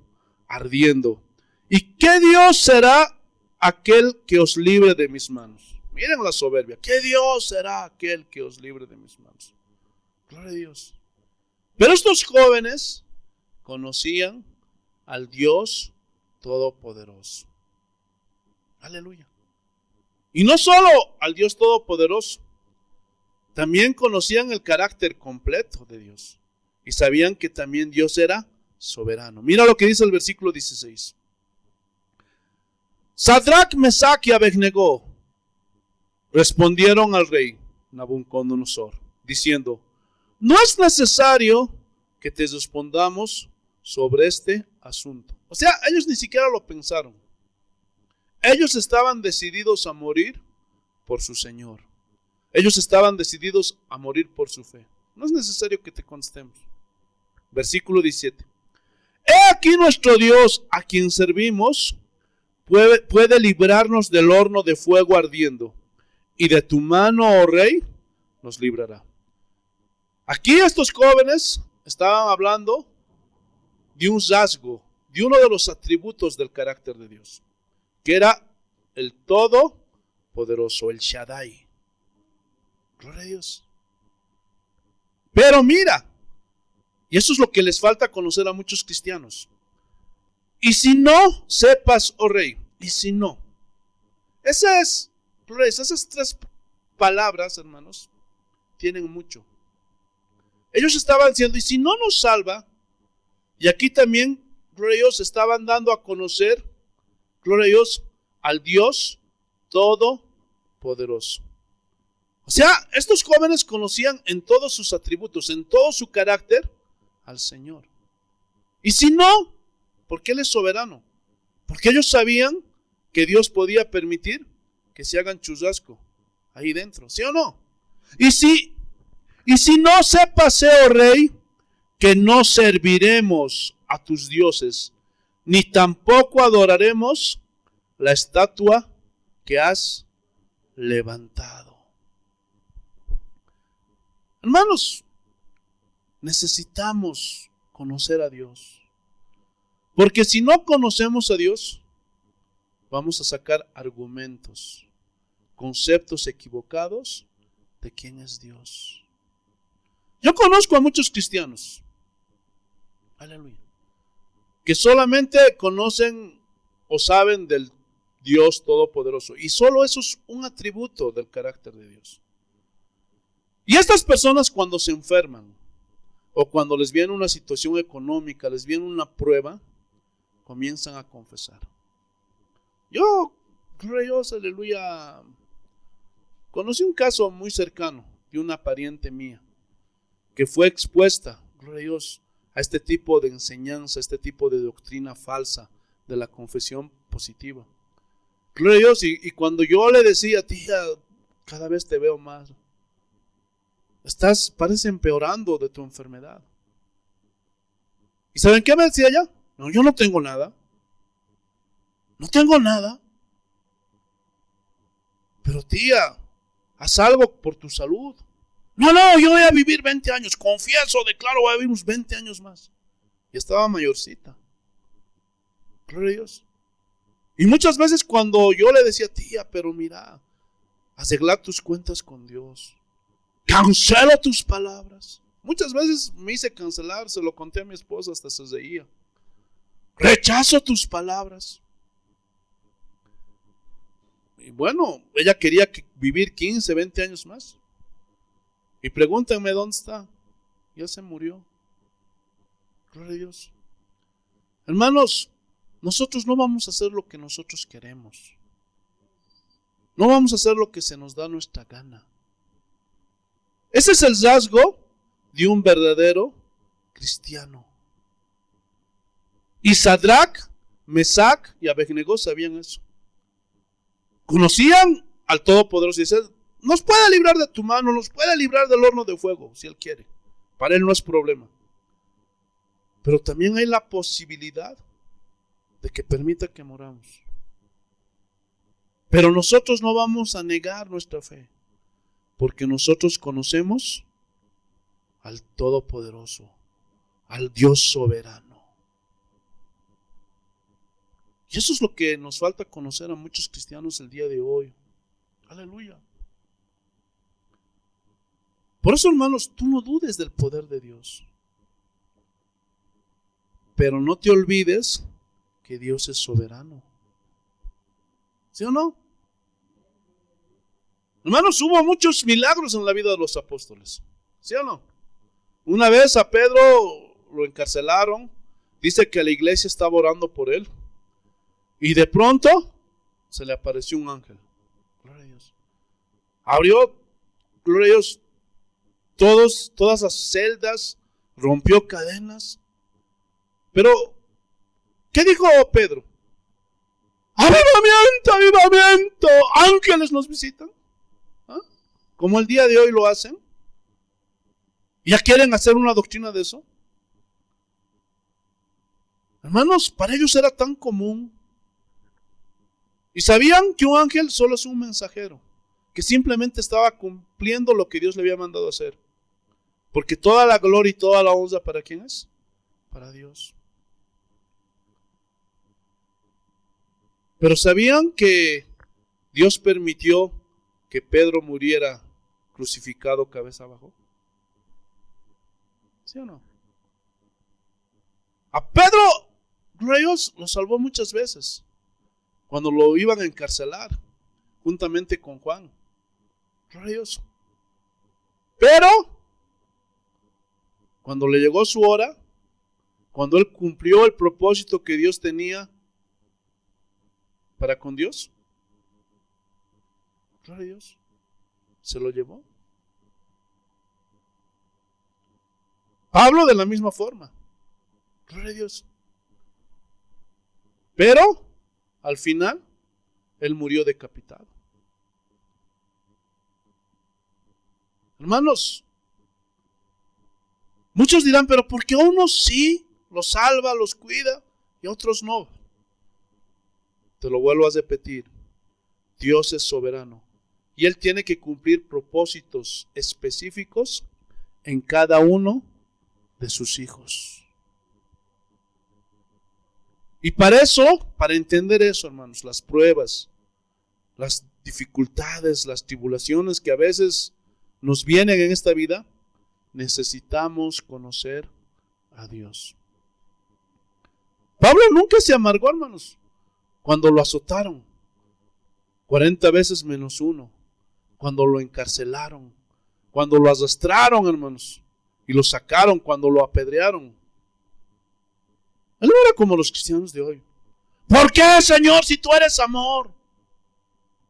ardiendo. ¿Y qué Dios será aquel que os libre de mis manos? Miren la soberbia. ¿Qué Dios será aquel que os libre de mis manos? Gloria a Dios. Pero estos jóvenes conocían al Dios Todopoderoso. Aleluya. Y no solo al Dios Todopoderoso, también conocían el carácter completo de Dios. Y sabían que también Dios era soberano. Mira lo que dice el versículo 16. Sadrach, Mesach y Abednego respondieron al rey Nabucodonosor, diciendo, no es necesario que te respondamos sobre este asunto. O sea, ellos ni siquiera lo pensaron. Ellos estaban decididos a morir por su Señor. Ellos estaban decididos a morir por su fe. No es necesario que te contestemos. Versículo 17. He aquí nuestro Dios, a quien servimos, puede librarnos del horno de fuego ardiendo, y de tu mano, oh rey, nos librará. Aquí estos jóvenes estaban hablando de un rasgo, de uno de los atributos del carácter de Dios, que era el Todopoderoso, el Shaddai. Gloria a Dios. Pero mira, y eso es lo que les falta conocer a muchos cristianos. Y si no sepas, oh rey, y si no. Esas 3 palabras, hermanos, tienen mucho. Ellos estaban diciendo, y si no nos salva, y aquí también, gloria a Dios, estaban dando a conocer, gloria a Dios, al Dios Todopoderoso. O sea, estos jóvenes conocían en todos sus atributos, en todo su carácter, al Señor. Y si no, porque Él es soberano. Porque ellos sabían que Dios podía permitir que se hagan churrasco ahí dentro, ¿sí o no? Y si no sepas, oh rey, que no serviremos a tus dioses, ni tampoco adoraremos la estatua que has levantado. Hermanos, necesitamos conocer a Dios. Porque si no conocemos a Dios, vamos a sacar argumentos, conceptos equivocados de quién es Dios. Yo conozco a muchos cristianos, aleluya, que solamente conocen o saben del Dios Todopoderoso. Y solo eso es un atributo del carácter de Dios. Y estas personas, cuando se enferman o cuando les viene una situación económica, les viene una prueba, comienzan a confesar. Yo, gloria a Dios, aleluya, conocí un caso muy cercano de una pariente mía que fue expuesta, gloria a Dios, a este tipo de enseñanza, a este tipo de doctrina falsa de la confesión positiva. Gloria a Dios, y cuando yo le decía, tía, cada vez te veo más parece empeorando de tu enfermedad. ¿Y saben qué me decía ella? No, yo no tengo nada. No tengo nada. Pero tía, haz algo por tu salud. No, yo voy a vivir 20 años. Confieso, declaro, voy a vivir unos 20 años más. Y estaba mayorcita. Gloria a Dios. Y muchas veces cuando yo le decía, tía, pero mira, arregla tus cuentas con Dios. Cancelo tus palabras. Muchas veces me hice cancelar, se lo conté a mi esposa, hasta se reía. Rechazo tus palabras. Y bueno, ella quería vivir 15, 20 años más. Y pregúntenme dónde está. Ya se murió. Gloria a Dios. Hermanos, nosotros no vamos a hacer lo que nosotros queremos. No vamos a hacer lo que se nos da nuestra gana. Ese es el rasgo de un verdadero cristiano. Y Sadrach, Mesach y Abednego sabían eso. Conocían al Todopoderoso y decían, nos puede librar de tu mano, nos puede librar del horno de fuego, si Él quiere. Para Él no es problema. Pero también hay la posibilidad de que permita que moramos. Pero nosotros no vamos a negar nuestra fe, porque nosotros conocemos al Todopoderoso, al Dios soberano. Y eso es lo que nos falta conocer a muchos cristianos el día de hoy. Aleluya. Por eso, hermanos, tú no dudes del poder de Dios. Pero no te olvides que Dios es soberano. ¿Sí o no? Hermanos, hubo muchos milagros en la vida de los apóstoles. ¿Sí o no? Una vez a Pedro lo encarcelaron. Dice que la iglesia estaba orando por él. Y de pronto se le apareció un ángel. Gloria a Dios. Abrió, gloria a Dios, todas las celdas. Rompió cadenas. Pero, ¿qué dijo Pedro? ¡Avivamiento, avivamiento! Ángeles nos visitan. ¿Ah? Como el día de hoy lo hacen. ¿Ya quieren hacer una doctrina de eso? Hermanos, para ellos era tan común. Y sabían que un ángel solo es un mensajero, que simplemente estaba cumpliendo lo que Dios le había mandado hacer. Porque toda la gloria y toda la honra, ¿para quién es? Para Dios. Pero sabían que Dios permitió que Pedro muriera crucificado cabeza abajo. ¿Sí o no? A Pedro, gloria a Dios, lo salvó muchas veces. Cuando lo iban a encarcelar, juntamente con Juan. Gloria a Dios. Pero, cuando le llegó su hora, cuando él cumplió el propósito que Dios tenía para con Dios, gloria a Dios, se lo llevó. Pablo de la misma forma. Gloria a Dios. Pero, al final, él murió decapitado. Hermanos, muchos dirán, pero ¿por qué a unos sí los salva, los cuida y a otros no? Te lo vuelvo a repetir. Dios es soberano y Él tiene que cumplir propósitos específicos en cada uno de sus hijos. Y para eso, para entender eso, hermanos, las pruebas, las dificultades, las tribulaciones que a veces nos vienen en esta vida, necesitamos conocer a Dios. Pablo nunca se amargó, hermanos, cuando lo azotaron 40 veces menos uno, cuando lo encarcelaron, cuando lo arrastraron, hermanos, y lo sacaron, cuando lo apedrearon. Él no era como los cristianos de hoy. ¿Por qué, Señor, si tú eres amor?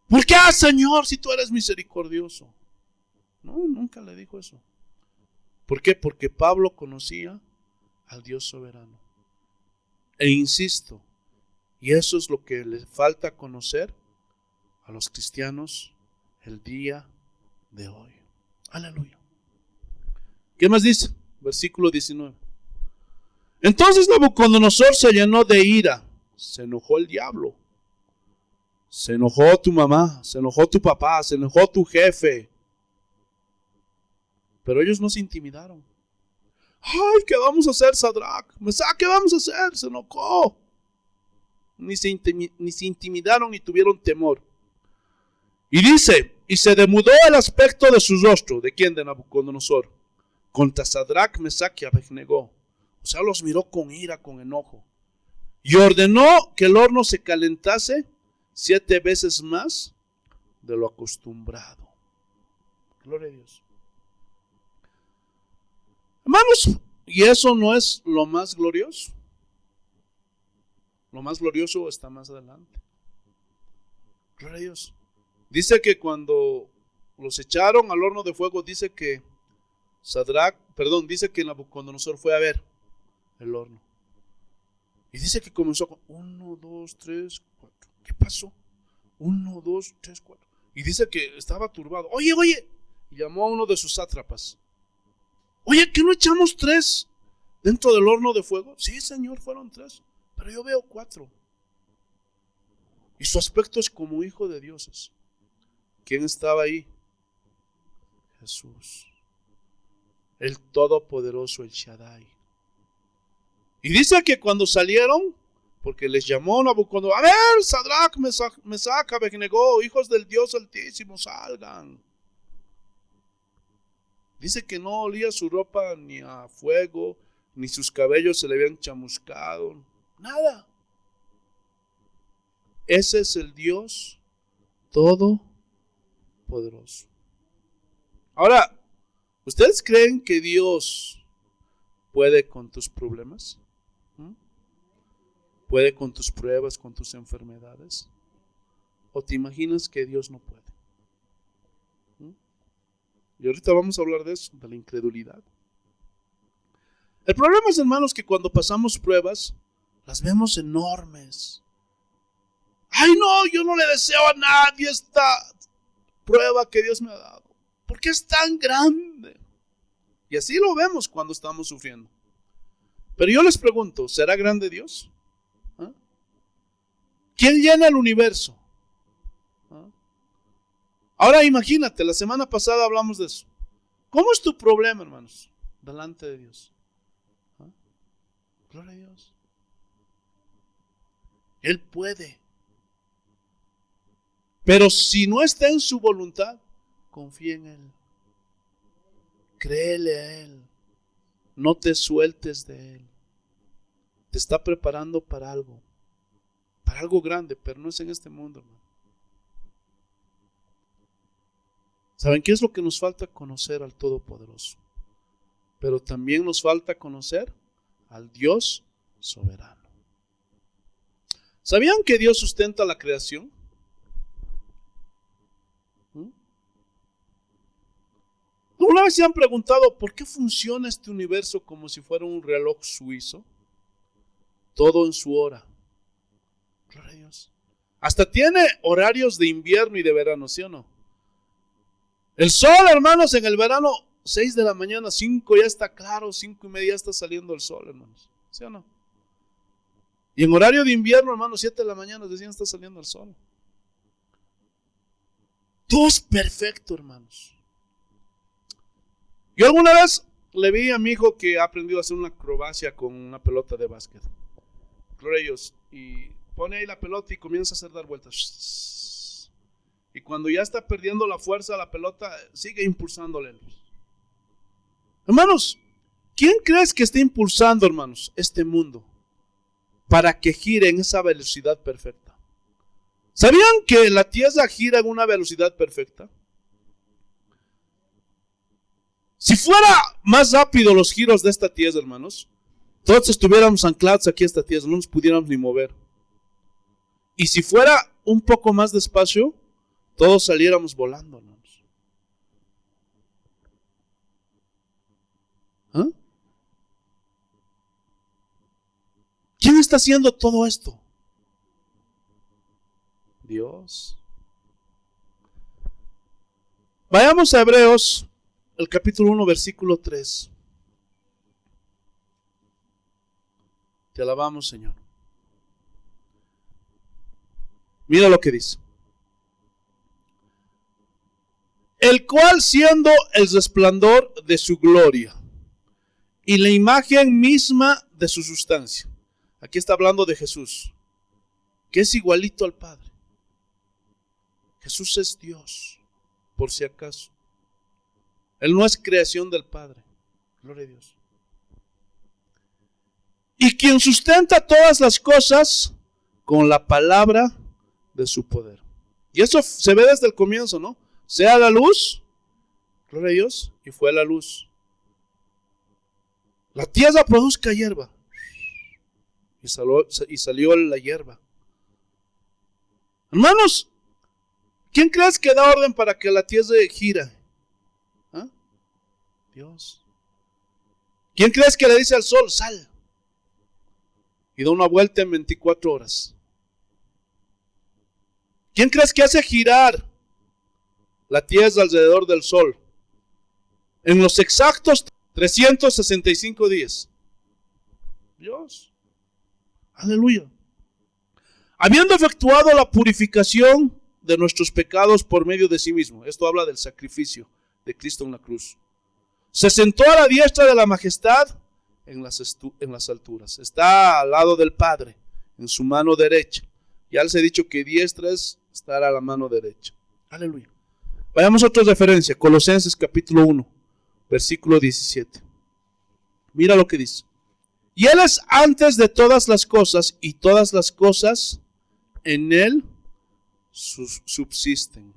¿Por qué, Señor, si tú eres misericordioso? No, nunca le dijo eso. ¿Por qué? Porque Pablo conocía al Dios soberano. E insisto, y eso es lo que le falta conocer a los cristianos el día de hoy. Aleluya. ¿Qué más dice? Versículo 19. Entonces Nabucodonosor se llenó de ira. Se enojó el diablo. Se enojó tu mamá, se enojó tu papá, se enojó tu jefe. Pero ellos no se intimidaron. Ay, ¿qué vamos a hacer, Sadrach? Mesach, ¿qué vamos a hacer? Se enojó. Ni se intimidaron ni tuvieron temor. Y dice, y se demudó el aspecto de su rostro. ¿De quién? De Nabucodonosor. Contra Sadrach, Mesach y Abednego. O sea, los miró con ira, con enojo. Y ordenó que el horno se calentase 7 veces más de lo acostumbrado. Gloria a Dios. Hermanos, ¿y eso no es lo más glorioso? Lo más glorioso está más adelante. Gloria a Dios. Dice que cuando los echaron al horno de fuego, dice que dice que Nabucodonosor fue a ver el horno. Y dice que comenzó con 1, 2, 3, 4. ¿Qué pasó? 1, 2, 3, 4. Y dice que estaba turbado. Oye. Y llamó a uno de sus sátrapas. Oye, ¿que no echamos 3 dentro del horno de fuego? Sí, señor, fueron 3. Pero yo veo 4. Y su aspecto es como hijo de dioses. ¿Quién estaba ahí? Jesús. El Todopoderoso, el Shaddai. Y dice que cuando salieron, porque les llamó Nabucodonosor, a ver, Sadrach, Mesach, Abednego, hijos del Dios Altísimo, salgan. Dice que no olía su ropa ni a fuego, ni sus cabellos se le habían chamuscado, nada. Ese es el Dios Todopoderoso. Ahora, ¿ustedes creen que Dios puede con tus problemas? ¿Puede con tus pruebas, con tus enfermedades? ¿O te imaginas que Dios no puede? Y ahorita vamos a hablar de eso, de la incredulidad. El problema es, hermanos, que cuando pasamos pruebas, las vemos enormes. Ay, no, yo no le deseo a nadie esta prueba que Dios me ha dado, porque es tan grande. Y así lo vemos cuando estamos sufriendo. Pero yo les pregunto, ¿será grande Dios? ¿Quién llena el universo? Ahora imagínate, la semana pasada hablamos de eso. ¿Cómo es tu problema, hermanos? Delante de Dios. Gloria a Dios. Él puede. Pero si no está en su voluntad, confía en Él. Créele a Él. No te sueltes de Él. Te está preparando para algo grande, pero no es en este mundo, hermano. ¿Saben qué es lo que nos falta? Conocer al Todopoderoso. Pero también nos falta conocer al Dios soberano. ¿Sabían que Dios sustenta la creación? ¿Alguna vez se han preguntado por qué funciona este universo como si fuera un reloj suizo? Todo en su hora. Gloria a Dios. Hasta tiene horarios de invierno y de verano, ¿sí o no? El sol, hermanos, en el verano, 6 de la mañana, 5 ya está claro, 5:30 ya está saliendo el sol, hermanos. ¿Sí o no? Y en horario de invierno, hermanos, 7 de la mañana, decían, está saliendo el sol. Todo es perfecto, hermanos. Yo alguna vez le vi a mi hijo que ha aprendido a hacer una acrobacia con una pelota de básquet. Gloria a Dios. Y pone ahí la pelota y comienza a hacer dar vueltas. Y cuando ya está perdiendo la fuerza la pelota, sigue impulsándole. Hermanos, ¿quién crees que está impulsando, hermanos, este mundo para que gire en esa velocidad perfecta? ¿Sabían que la Tierra gira en una velocidad perfecta? Si fuera más rápido los giros de esta Tierra, hermanos, todos estuviéramos anclados aquí a esta Tierra, no nos pudiéramos ni mover. Y si fuera un poco más despacio, todos saliéramos volando, hermanos. ¿Quién está haciendo todo esto? Dios. Vayamos a Hebreos, el capítulo 1, versículo 3. Te alabamos, Señor. Mira lo que dice. El cual, siendo el resplandor de su gloria y la imagen misma de su sustancia. Aquí está hablando de Jesús, que es igualito al Padre. Jesús es Dios, por si acaso. Él no es creación del Padre. Gloria a Dios. Y quien sustenta todas las cosas con la palabra de su poder. Y eso se ve desde el comienzo, ¿no? Sea la luz, gloria a Dios, y fue la luz. La tierra produzca hierba. Y salió la hierba. Hermanos, ¿quién crees que da orden para que la tierra gira? ¿Ah? Dios. ¿Quién crees que le dice al sol, sal? Y da una vuelta en 24 horas. ¿Quién crees que hace girar la tierra alrededor del sol en los exactos 365 días? Dios. Aleluya. Habiendo efectuado la purificación de nuestros pecados por medio de sí mismo. Esto habla del sacrificio de Cristo en la cruz. Se sentó a la diestra de la majestad en las alturas. Está al lado del Padre, en su mano derecha. Ya les he dicho que diestra es estar a la mano derecha. Aleluya. Vayamos a otra referencia. Colosenses capítulo 1, versículo 17. Mira lo que dice. Y Él es antes de todas las cosas, y todas las cosas en Él subsisten.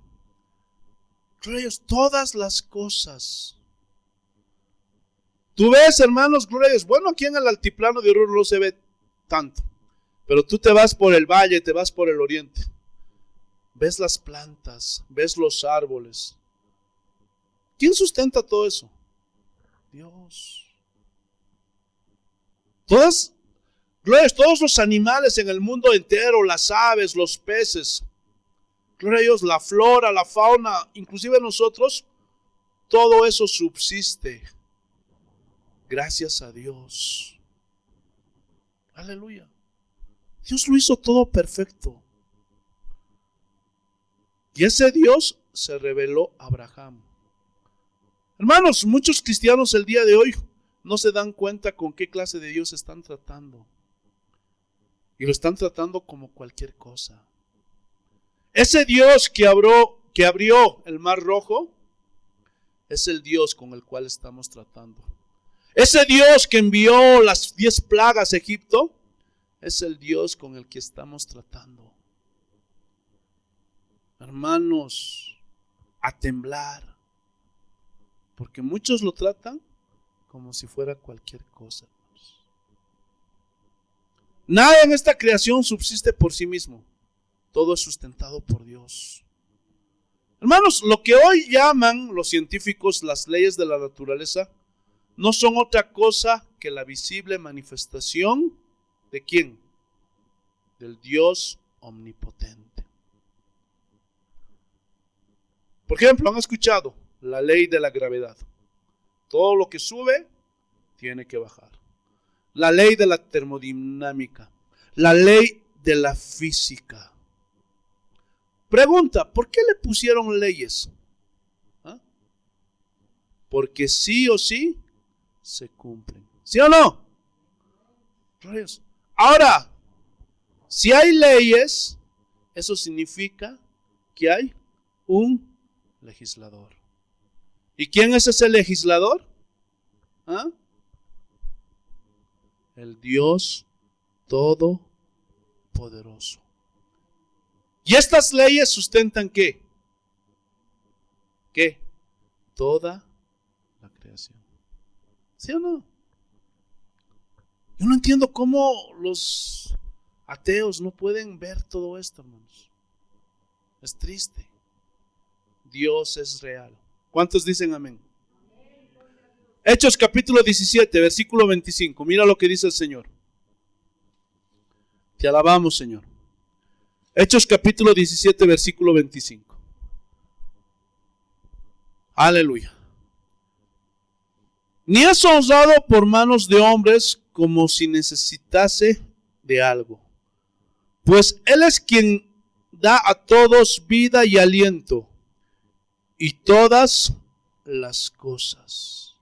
Gloria a Dios, todas las cosas. Tú ves, hermanos, gloria a Dios. Bueno, aquí en el altiplano de Oruro no se ve tanto. Pero tú te vas por el valle, te vas por el oriente. Ves las plantas, ves los árboles. ¿Quién sustenta todo eso? Dios. Todos los animales en el mundo entero, las aves, los peces, gloria a Dios, la flora, la fauna, inclusive nosotros, todo eso subsiste. Gracias a Dios. Aleluya. Dios lo hizo todo perfecto. Y ese Dios se reveló a Abraham. Hermanos, muchos cristianos el día de hoy no se dan cuenta con qué clase de Dios están tratando. Y lo están tratando como cualquier cosa. Ese Dios que abrió el mar rojo es el Dios con el cual estamos tratando. Ese Dios que envió las 10 plagas a Egipto es el Dios con el que estamos tratando. Hermanos, a temblar. Porque muchos lo tratan como si fuera cualquier cosa. Nada en esta creación subsiste por sí mismo. Todo es sustentado por Dios. Hermanos, lo que hoy llaman los científicos las leyes de la naturaleza no son otra cosa que la visible manifestación ¿de quién? Del Dios omnipotente. Por ejemplo, han escuchado la ley de la gravedad. Todo lo que sube tiene que bajar. La ley de la termodinámica. La ley de la física. Pregunta, ¿por qué le pusieron leyes? ¿Ah? Porque sí o sí se cumplen. ¿Sí o no? Ahora, si hay leyes, eso significa que hay un legislador. ¿Y quién es ese legislador? ¿Ah? El Dios Todopoderoso. ¿Y estas leyes sustentan qué? ¿Qué? Toda la creación. ¿Sí o no? Yo no entiendo cómo los ateos no pueden ver todo esto, hermanos. Es triste. Dios es real. ¿Cuántos dicen amén? Hechos capítulo 17, versículo 25. Mira lo que dice el Señor. Te alabamos, Señor. Hechos capítulo 17, versículo 25. Aleluya. ni es honrado por manos de hombres como si necesitase de algo, pues Él es quien da a todos vida y aliento y todas las cosas.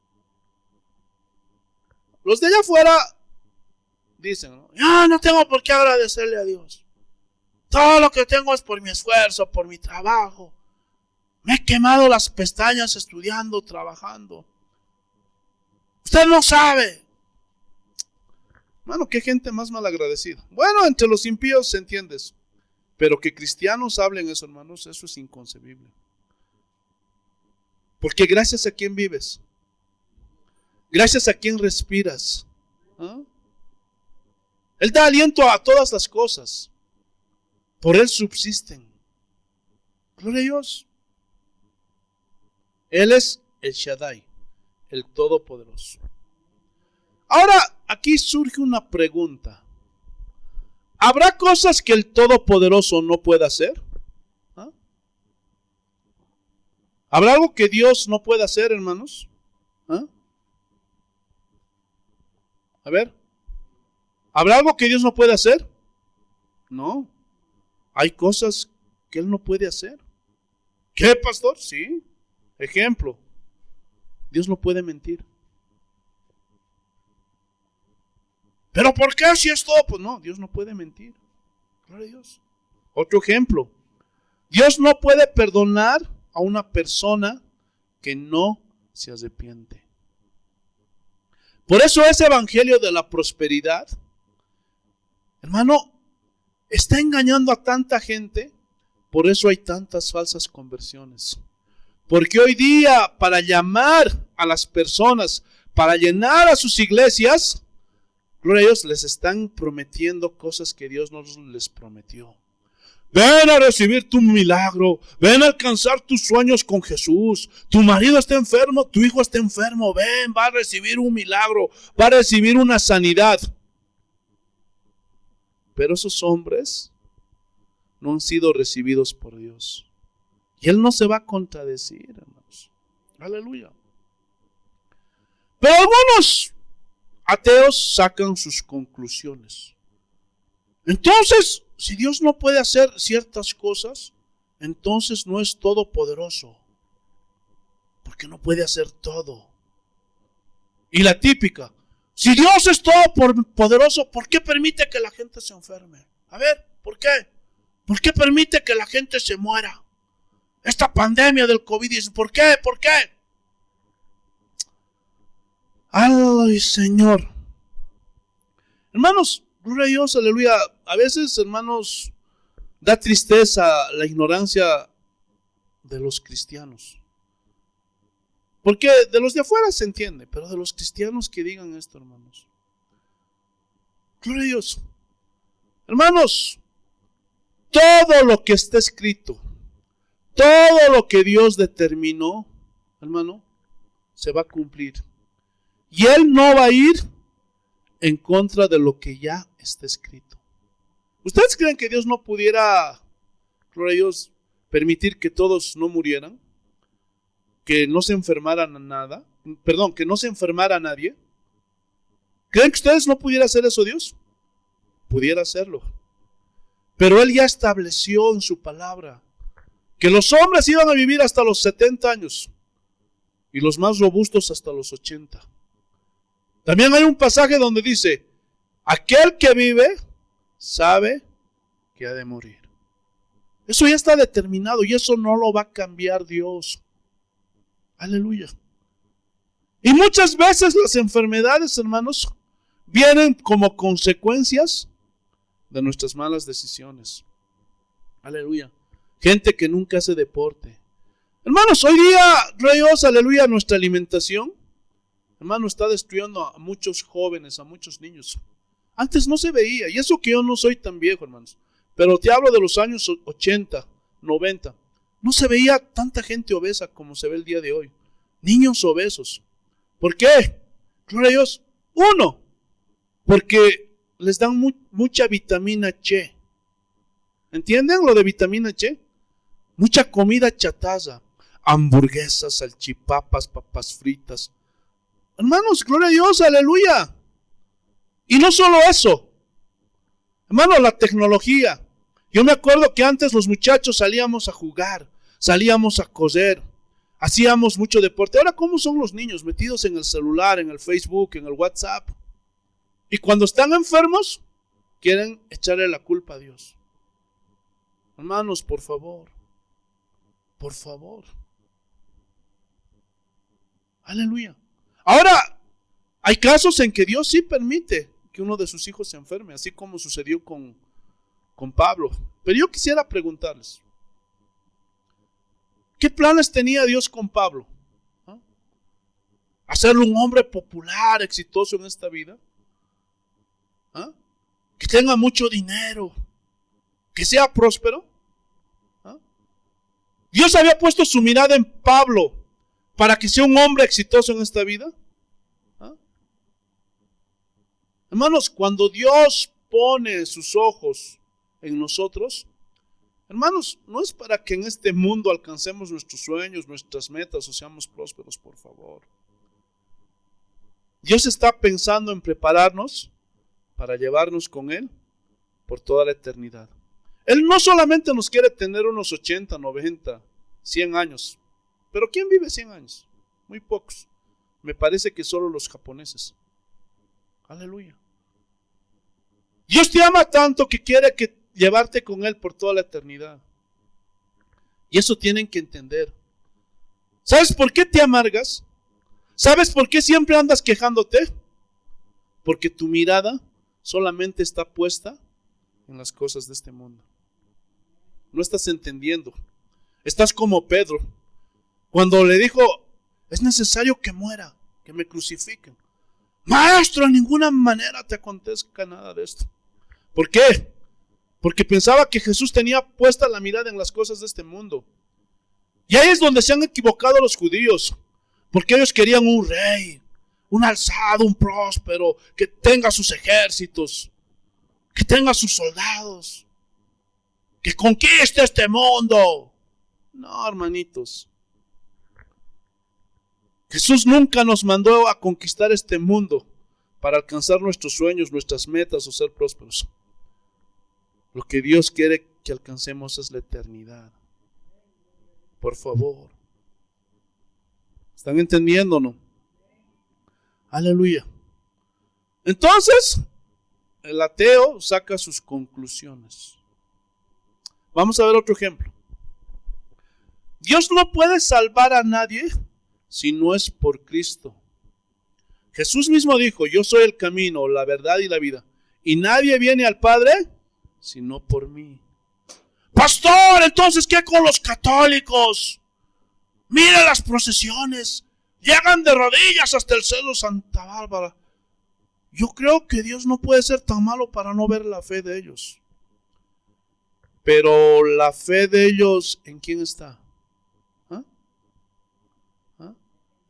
Los de allá afuera dicen, ¿no? Yo no tengo por qué agradecerle a Dios. Todo lo que tengo es por mi esfuerzo, por mi trabajo. Me he quemado las pestañas estudiando, trabajando. Usted no sabe. Mano, qué gente más malagradecida. Bueno, entre los impíos se entiende eso. Pero que cristianos hablen eso, hermanos, eso es inconcebible. Porque gracias a quién vives. Gracias a quién respiras. ¿Ah? Él da aliento a todas las cosas. Por Él subsisten. Gloria a Dios. Él es el Shaddai, el Todopoderoso. Ahora, aquí surge una pregunta. ¿Habrá cosas que el Todopoderoso no pueda hacer? ¿Ah? ¿Habrá algo que Dios no pueda hacer, hermanos? ¿Ah? A ver. ¿Habrá algo que Dios no puede hacer? No. Hay cosas que Él no puede hacer. ¿Qué, pastor? Sí. Ejemplo. Dios no puede mentir. ¿Pero por qué si es todo? Pues no, Dios no puede mentir. Gloria a Dios. Otro ejemplo. Dios no puede perdonar a una persona que no se arrepiente. Por eso ese evangelio de la prosperidad, hermano, está engañando a tanta gente. Por eso hay tantas falsas conversiones. Porque hoy día, para llamar a las personas, para llenar a sus iglesias, gloria a Dios, les están prometiendo cosas que Dios no les prometió. Ven a recibir tu milagro, ven a alcanzar tus sueños con Jesús. Tu marido está enfermo, tu hijo está enfermo, ven, va a recibir un milagro, va a recibir una sanidad. Pero esos hombres no han sido recibidos por Dios. Y Él no se va a contradecir, hermanos. Aleluya. Pero algunos ateos sacan sus conclusiones. Entonces, si Dios no puede hacer ciertas cosas, entonces no es todopoderoso. Porque no puede hacer todo. Y la típica, si Dios es todopoderoso, ¿por qué permite que la gente se enferme? A ver, ¿por qué? ¿Por qué permite que la gente se muera? Esta pandemia del COVID, ¿por qué? ¿Por qué? ¡Ay, Señor! Hermanos, gloria a Dios, aleluya. A veces, hermanos, da tristeza la ignorancia de los cristianos. Porque de los de afuera se entiende, pero de los cristianos que digan esto, hermanos. Gloria a Dios. Hermanos, todo lo que está escrito, todo lo que Dios determinó, hermano, se va a cumplir. Y Él no va a ir en contra de lo que ya está escrito. ¿Ustedes creen que Dios no pudiera, gloria a Dios, permitir que todos no murieran? Que no se enfermaran a nada. Perdón, que no se enfermara a nadie. ¿Creen que ustedes no pudiera hacer eso Dios? Pudiera hacerlo. Pero Él ya estableció en su palabra que los hombres iban a vivir hasta los 70 años y los más robustos hasta los 80. También hay un pasaje donde dice, aquel que vive sabe que ha de morir. Eso ya está determinado y eso no lo va a cambiar Dios. Aleluya. Y muchas veces las enfermedades, hermanos, vienen como consecuencias de nuestras malas decisiones. Aleluya. Gente que nunca hace deporte. Hermanos, hoy día, Dios, aleluya, nuestra alimentación, hermano, está destruyendo a muchos jóvenes, a muchos niños. Antes no se veía, y eso que yo no soy tan viejo, hermanos, pero te hablo de los años 80, 90. No se veía tanta gente obesa como se ve el día de hoy. Niños obesos. ¿Por qué? Gloria a Dios. Uno, porque les dan mucha vitamina C. ¿Entienden lo de vitamina C? Mucha comida chatarra. Hamburguesas, salchipapas, papas fritas. Hermanos, gloria a Dios, aleluya. Y no solo eso, hermanos, la tecnología. Yo me acuerdo que antes los muchachos salíamos a jugar, salíamos a correr, hacíamos mucho deporte. Ahora, ¿cómo son los niños? Metidos en el celular, en el Facebook, en el WhatsApp. Y cuando están enfermos, quieren echarle la culpa a Dios. Hermanos, por favor. Por favor. Aleluya. Ahora, hay casos en que Dios sí permite que uno de sus hijos se enferme, así como sucedió con Pablo. Pero yo quisiera preguntarles, ¿qué planes tenía Dios con Pablo? ¿Ah? ¿Hacerlo un hombre popular, exitoso en esta vida? ¿Ah? ¿Que tenga mucho dinero? ¿Que sea próspero? ¿Ah? ¿Dios había puesto su mirada en Pablo para que sea un hombre exitoso en esta vida? ¿Ah? Hermanos, cuando Dios pone sus ojos en nosotros, hermanos, no es para que en este mundo alcancemos nuestros sueños, nuestras metas o seamos prósperos, por favor. Dios está pensando en prepararnos para llevarnos con Él por toda la eternidad. Él no solamente nos quiere tener unos 80, 90, 100 años. Pero ¿quién vive 100 años? Muy pocos. Me parece que solo los japoneses. Aleluya. Dios te ama tanto que quiere llevarte con Él por toda la eternidad. Y eso tienen que entender. ¿Sabes por qué te amargas? ¿Sabes por qué siempre andas quejándote? Porque tu mirada solamente está puesta en las cosas de este mundo. No estás entendiendo. Estás como Pedro, cuando le dijo, es necesario que muera, que me crucifiquen. Maestro, en ninguna manera te acontezca nada de esto. ¿Por qué? Porque pensaba que Jesús tenía puesta la mirada en las cosas de este mundo. Y ahí es donde se han equivocado los judíos, porque ellos querían un rey, un alzado, un próspero, que tenga sus ejércitos, que tenga sus soldados, que conquiste este mundo. No, hermanitos. Jesús nunca nos mandó a conquistar este mundo para alcanzar nuestros sueños, nuestras metas o ser prósperos. Lo que Dios quiere que alcancemos es la eternidad. Por favor. ¿Están entendiendo o no? Aleluya. Entonces, el ateo saca sus conclusiones. Vamos a ver otro ejemplo. Dios no puede salvar a nadie si no es por Cristo. Jesús mismo dijo, yo soy el camino, la verdad y la vida. Y nadie viene al Padre sino por mí. Pastor, entonces, ¿qué con los católicos? Mira las procesiones. Llegan de rodillas hasta el cielo Santa Bárbara. Yo creo que Dios no puede ser tan malo para no ver la fe de ellos. Pero la fe de ellos, ¿en quién está? ¿Ah? ¿Ah?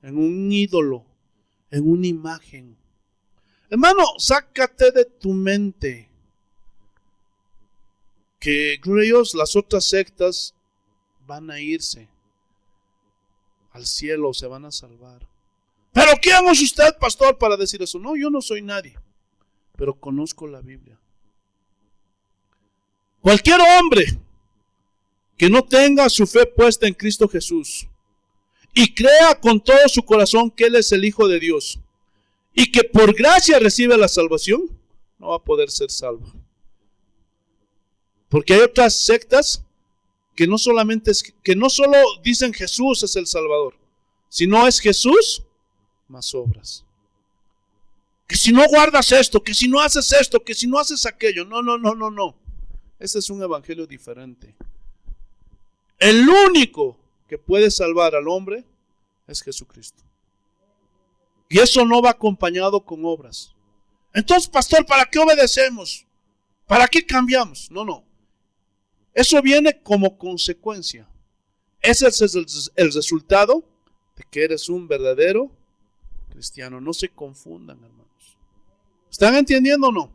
En un ídolo, en una imagen. Hermano, sácate de tu mente que, gloria a Dios, las otras sectas van a irse al cielo, se van a salvar. ¿Pero quién es usted, pastor, para decir eso? No, yo no soy nadie, pero conozco la Biblia. Cualquier hombre que no tenga su fe puesta en Cristo Jesús y crea con todo su corazón que Él es el Hijo de Dios y que por gracia recibe la salvación, no va a poder ser salvo. Porque hay otras sectas que no solo dicen Jesús es el Salvador, sino es Jesús más obras. Que si no guardas esto, que si no haces esto, que si no haces aquello. No. Ese es un evangelio diferente. El único que puede salvar al hombre es Jesucristo. Y eso no va acompañado con obras. Entonces, pastor, ¿para qué obedecemos? ¿Para qué cambiamos? No. Eso viene como consecuencia. Ese es el resultado de que eres un verdadero cristiano. No se confundan, hermanos. ¿Están entendiendo o no?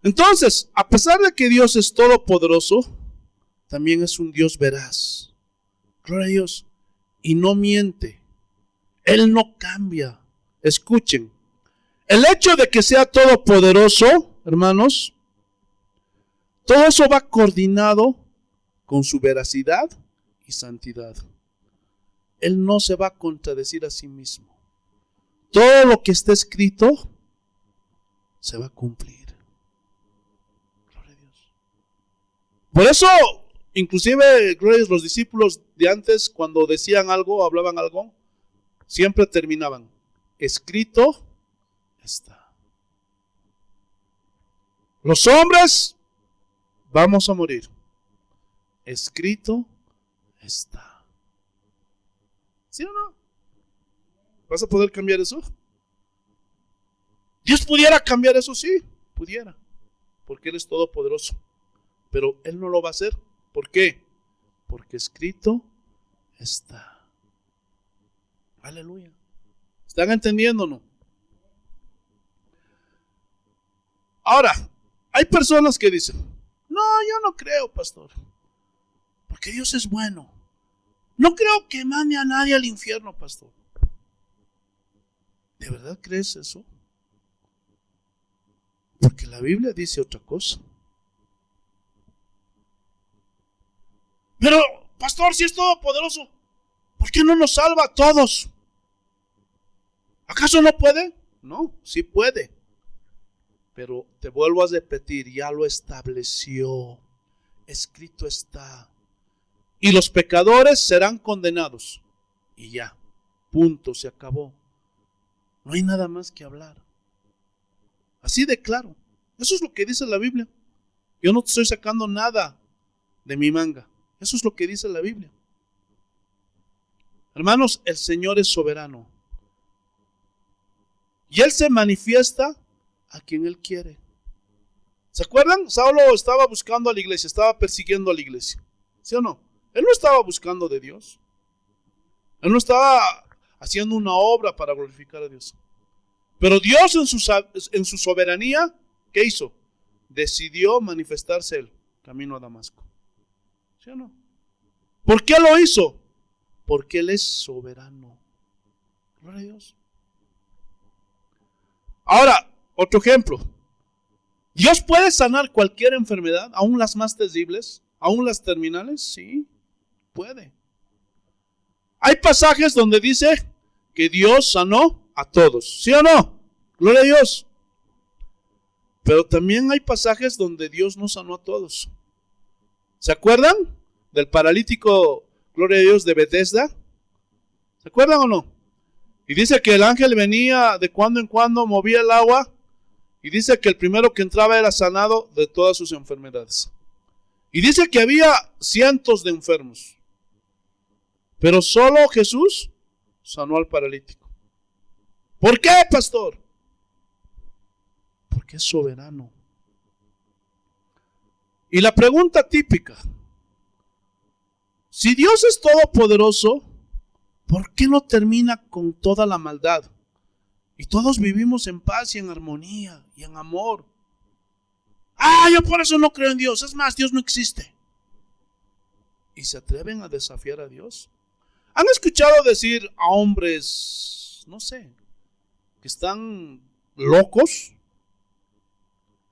Entonces, a pesar de que Dios es todopoderoso, también es un Dios veraz. Gloria a Dios. Y no miente. Él no cambia. Escuchen, el hecho de que sea todopoderoso, hermanos, todo eso va coordinado con su veracidad y santidad. Él no se va a contradecir a sí mismo. Todo lo que está escrito se va a cumplir. Gloria a Dios. Por eso, inclusive, gloria a Dios, los discípulos de antes, cuando decían algo, hablaban algo, siempre terminaban: escrito está. Los hombres vamos a morir. Escrito está. ¿Sí o no? ¿Vas a poder cambiar eso? Dios pudiera cambiar eso, sí, pudiera, porque Él es todopoderoso. Pero Él no lo va a hacer. ¿Por qué? Porque escrito está. Aleluya. ¿Están entendiendo o no? Ahora, hay personas que dicen: no, yo no creo, pastor, porque Dios es bueno. No creo que mande a nadie al infierno, pastor. ¿De verdad crees eso? Porque la Biblia dice otra cosa. Pero, pastor, si es todopoderoso, ¿por qué no nos salva a todos? ¿Acaso no puede? No, sí puede. Pero te vuelvo a repetir, ya lo estableció. Escrito está. Y los pecadores serán condenados. Y ya, punto, se acabó. No hay nada más que hablar. Así de claro. Eso es lo que dice la Biblia. Yo no te estoy sacando nada de mi manga. Eso es lo que dice la Biblia. Hermanos, el Señor es soberano. Y Él se manifiesta a quien Él quiere. ¿Se acuerdan? Saulo estaba buscando a la iglesia, estaba persiguiendo a la iglesia. ¿Sí o no? Él no estaba buscando de Dios. Él no estaba haciendo una obra para glorificar a Dios. Pero Dios en su soberanía, ¿qué hizo? Decidió manifestarse Él camino a Damasco. ¿Sí o no? ¿Por qué lo hizo? Porque Él es soberano. Gloria a Dios. Ahora, otro ejemplo. ¿Dios puede sanar cualquier enfermedad, aún las más terribles, aún las terminales? Sí, puede. Hay pasajes donde dice que Dios sanó a todos, ¿sí o no? Gloria a Dios. Pero también hay pasajes donde Dios no sanó a todos. ¿Se acuerdan del paralítico, gloria a Dios, de Bethesda? ¿Se acuerdan o no? Y dice que el ángel venía de cuando en cuando, movía el agua, y dice que el primero que entraba era sanado de todas sus enfermedades. Y dice que había cientos de enfermos, pero solo Jesús sanó al paralítico. ¿Por qué, pastor? Porque es soberano. Y la pregunta típica: si Dios es todopoderoso, ¿por qué no termina con toda la maldad? Y todos vivimos en paz y en armonía y en amor. Yo por eso no creo en Dios. Es más, Dios no existe. ¿Y se atreven a desafiar a Dios? ¿Han escuchado decir a hombres, no sé, que están locos?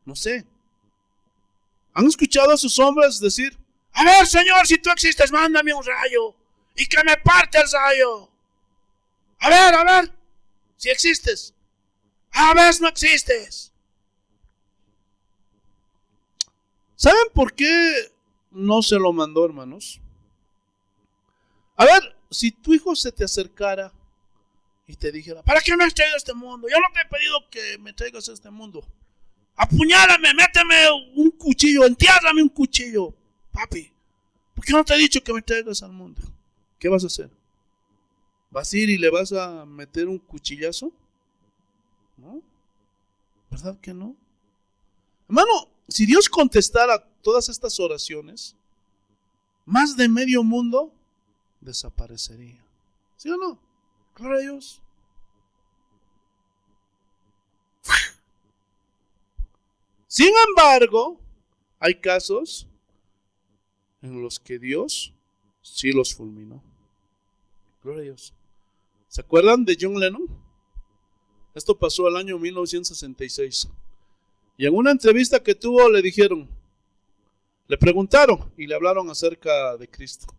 No sé. ¿Han escuchado a esos hombres decir: a ver, Señor, si tú existes, mándame un rayo y que me parte el rayo? A ver, si existes. A ver, no existes. ¿Saben por qué no se lo mandó, hermanos? A ver, si tu hijo se te acercara y te dijera: ¿para qué me has traído a este mundo? Yo no te he pedido que me traigas a este mundo. Apuñálame, méteme un cuchillo, entiérrame un cuchillo, papi. ¿Por qué no te he dicho que me traigas al mundo? ¿Qué vas a hacer? ¿Vas a ir y le vas a meter un cuchillazo? ¿No? ¿Verdad que no? Hermano, si Dios contestara todas estas oraciones, más de medio mundo desaparecería. ¿Sí o no? Gloria a Dios. Sin embargo, hay casos en los que Dios sí los fulminó. Gloria a Dios. ¿Se acuerdan de John Lennon? Esto pasó el año 1966. Y en una entrevista que tuvo le preguntaron y le hablaron acerca de Cristo.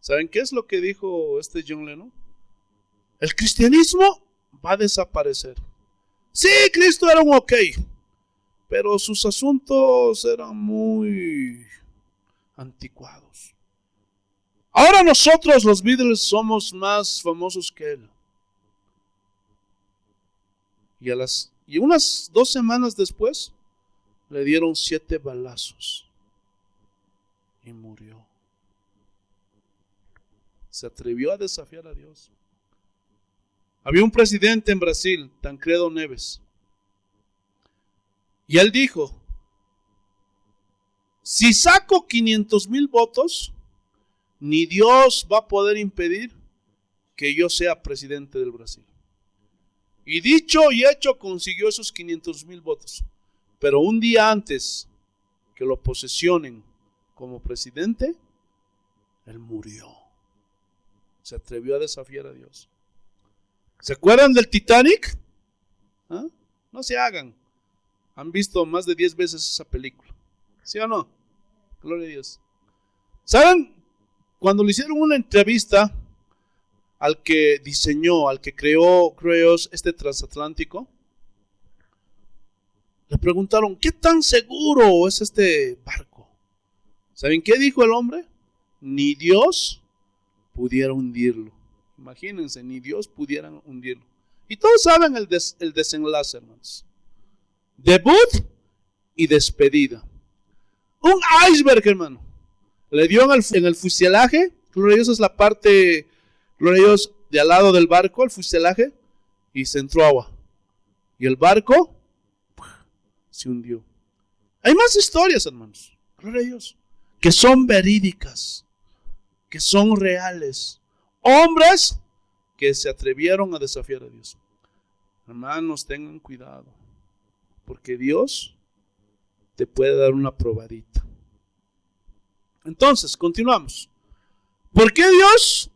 ¿Saben qué es lo que dijo este John Lennon? El cristianismo va a desaparecer. Sí, Cristo era un ok, pero sus asuntos eran muy anticuados. Ahora nosotros los Beatles somos más famosos que él. Y unas 2 semanas después le dieron 7 balazos y murió. Se atrevió a desafiar a Dios. Había un presidente en Brasil, Tancredo Neves, y él dijo: si saco 500,000 votos, ni Dios va a poder impedir que yo sea presidente del Brasil. Y dicho y hecho, consiguió esos 500,000 votos. Pero un día antes que lo posesionen como presidente, él murió. Se atrevió a desafiar a Dios. ¿Se acuerdan del Titanic? ¿Ah? No se hagan. Han visto más de 10 veces esa película. ¿Sí o no? Gloria a Dios. ¿Saben? Cuando le hicieron una entrevista al que diseñó, al que creó este transatlántico, le preguntaron: ¿qué tan seguro es este barco? ¿Saben qué dijo el hombre? Ni Dios pudiera hundirlo. Imagínense, ni Dios pudiera hundirlo. Y todos saben el desenlace, hermanos. Debut y despedida. Un iceberg, hermano. Le dio en el fuselaje. Gloria a Dios, es la parte, gloria a Dios, de al lado del barco, el fuselaje, y se entró agua. Y el barco se hundió. Hay más historias, hermanos, gloria a Dios, que son verídicas, que son reales. Hombres que se atrevieron a desafiar a Dios. Hermanos, tengan cuidado, porque Dios te puede dar una probadita. Entonces, continuamos. ¿Por qué Dios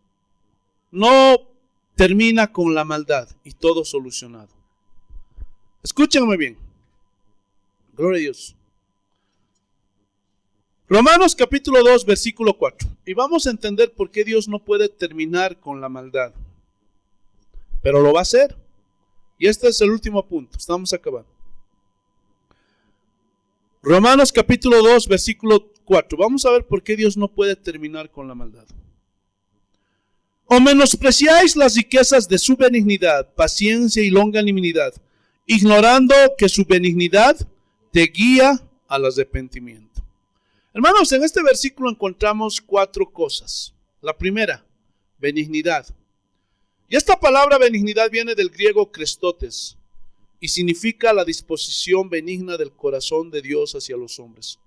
no termina con la maldad y todo solucionado? Escúchenme bien. Gloria a Dios. Romanos capítulo 2, versículo 4. Y vamos a entender por qué Dios no puede terminar con la maldad. Pero lo va a hacer. Y este es el último punto. Estamos acabando. Romanos capítulo 2, versículo 4. Vamos a ver por qué Dios no puede terminar con la maldad. O menospreciáis las riquezas de su benignidad, paciencia y longanimidad, ignorando que su benignidad te guía al arrepentimiento. Hermanos, en este versículo encontramos 4 cosas. La primera, benignidad. Y esta palabra benignidad viene del griego krestotes y significa la disposición benigna del corazón de Dios hacia los hombres.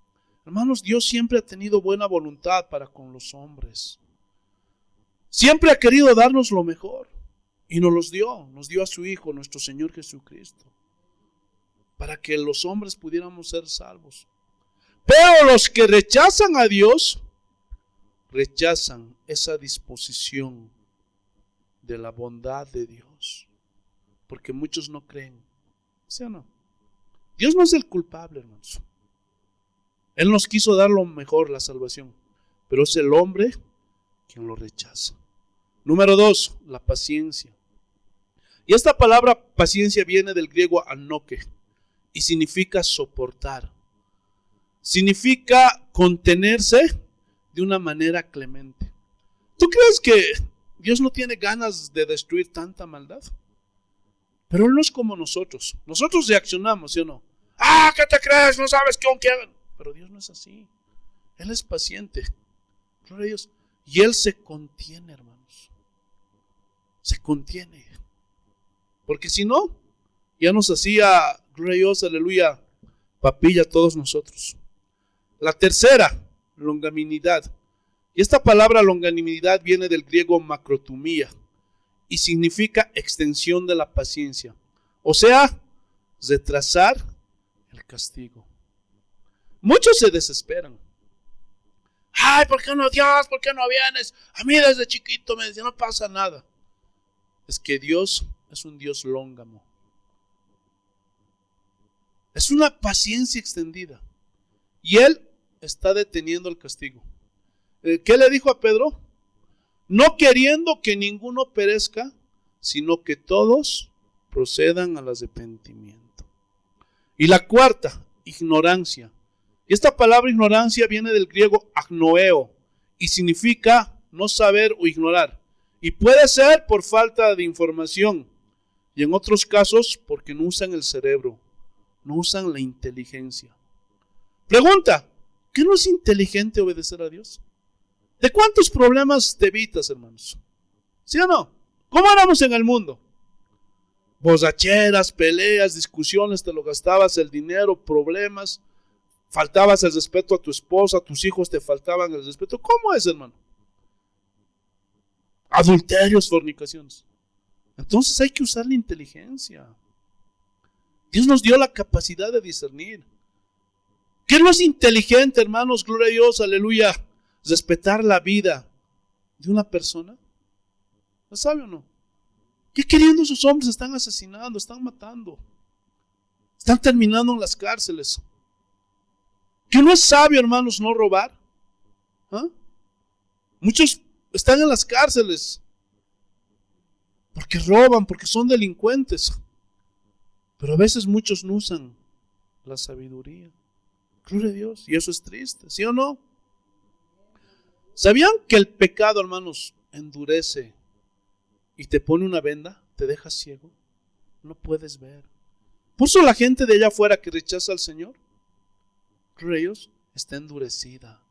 Hermanos, Dios siempre ha tenido buena voluntad para con los hombres. Siempre ha querido darnos lo mejor y nos dio a su Hijo, nuestro Señor Jesucristo, para que los hombres pudiéramos ser salvos. Pero los que rechazan a Dios, rechazan esa disposición de la bondad de Dios, porque muchos no creen. ¿Sí o no? Dios no es el culpable, hermanos. Él nos quiso dar lo mejor, la salvación, pero es el hombre quien lo rechaza. Número 2, la paciencia. Y esta palabra paciencia viene del griego anoke y significa soportar. Significa contenerse de una manera clemente. ¿Tú crees que Dios no tiene ganas de destruir tanta maldad? Pero Él no es como nosotros. Nosotros reaccionamos, ¿sí o no? ¡Ah, qué te crees! No sabes qué hagan. Pero Dios no es así. Él es paciente. Gloria a Dios. Y Él se contiene, hermanos. Se contiene. Porque si no, ya nos hacía, gloria a Dios, aleluya, papilla a todos nosotros. La tercera, longanimidad. Y esta palabra longanimidad viene del griego macrotumía y significa extensión de la paciencia. O sea, retrasar el castigo. Muchos se desesperan. Ay, ¿por qué no, Dios? ¿Por qué no vienes? A mí desde chiquito me decía, no pasa nada. es que Dios es un Dios lóngamo. Es una paciencia extendida. Y Él está deteniendo el castigo. ¿Qué le dijo a Pedro? No queriendo que ninguno perezca, sino que todos procedan al arrepentimiento. Y la cuarta, ignorancia. Y esta palabra ignorancia viene del griego agnoeo y significa no saber o ignorar. Y puede ser por falta de información y en otros casos porque no usan el cerebro, no usan la inteligencia. Pregunta, ¿qué no es inteligente obedecer a Dios? ¿De cuántos problemas te evitas, hermanos? ¿Sí o no? ¿Cómo éramos en el mundo? Borracheras, peleas, discusiones, te lo gastabas el dinero, problemas, faltabas el respeto a tu esposa, a tus hijos te faltaban el respeto. ¿Cómo es, hermano? Adulterios, fornicaciones. Entonces hay que usar la inteligencia. Dios nos dio la capacidad de discernir. ¿Qué no es inteligente, hermanos? Gloria a Dios, aleluya. Respetar la vida de una persona. ¿Lo sabe o no? ¿Qué queriendo esos hombres? Están asesinando, están matando. Están terminando en las cárceles. ¿Qué no es sabio, hermanos, no robar? ¿Ah? Muchos están en las cárceles porque roban, porque son delincuentes. Pero a veces muchos no usan la sabiduría. Gloria a Dios. Y eso es triste, ¿sí o no? ¿Sabían que el pecado, hermanos, endurece y te pone una venda? Te deja ciego. No puedes ver. Por eso la gente de allá afuera que rechaza al Señor, gloria a Dios, está endurecida,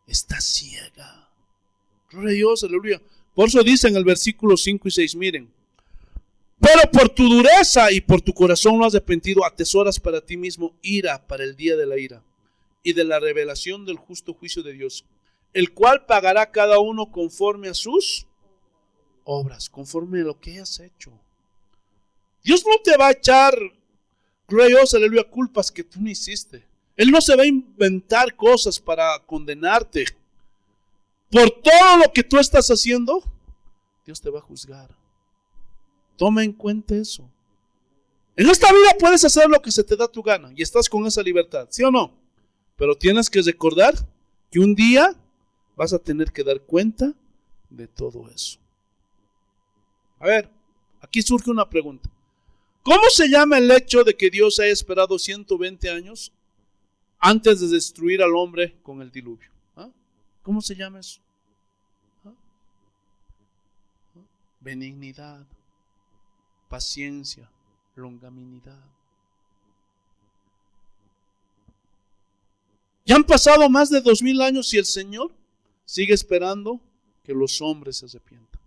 está ciega. Gloria a Dios, aleluya. Por eso dice en el versículo 5 y 6, miren. Pero por tu dureza y por tu corazón no has arrepentido, atesoras para ti mismo ira para el día de la ira y de la revelación del justo juicio de Dios, el cual pagará cada uno conforme a sus obras, conforme a lo que hayas hecho. Dios no te va a echar, gloria a Dios, aleluya, culpas que tú no hiciste. Él no se va a inventar cosas para condenarte. Por todo lo que tú estás haciendo, Dios te va a juzgar. Toma en cuenta eso. En esta vida puedes hacer lo que se te da tu gana y estás con esa libertad, ¿sí o no? Pero tienes que recordar que un día vas a tener que dar cuenta de todo eso. A ver, aquí surge una pregunta. ¿Cómo se llama el hecho de que Dios haya esperado 120 años antes de destruir al hombre con el diluvio? ¿Ah? ¿Cómo se llama eso? ¿Ah? Benignidad, paciencia, longanimidad. Ya han pasado más de 2000 años y el Señor sigue esperando que los hombres se arrepientan.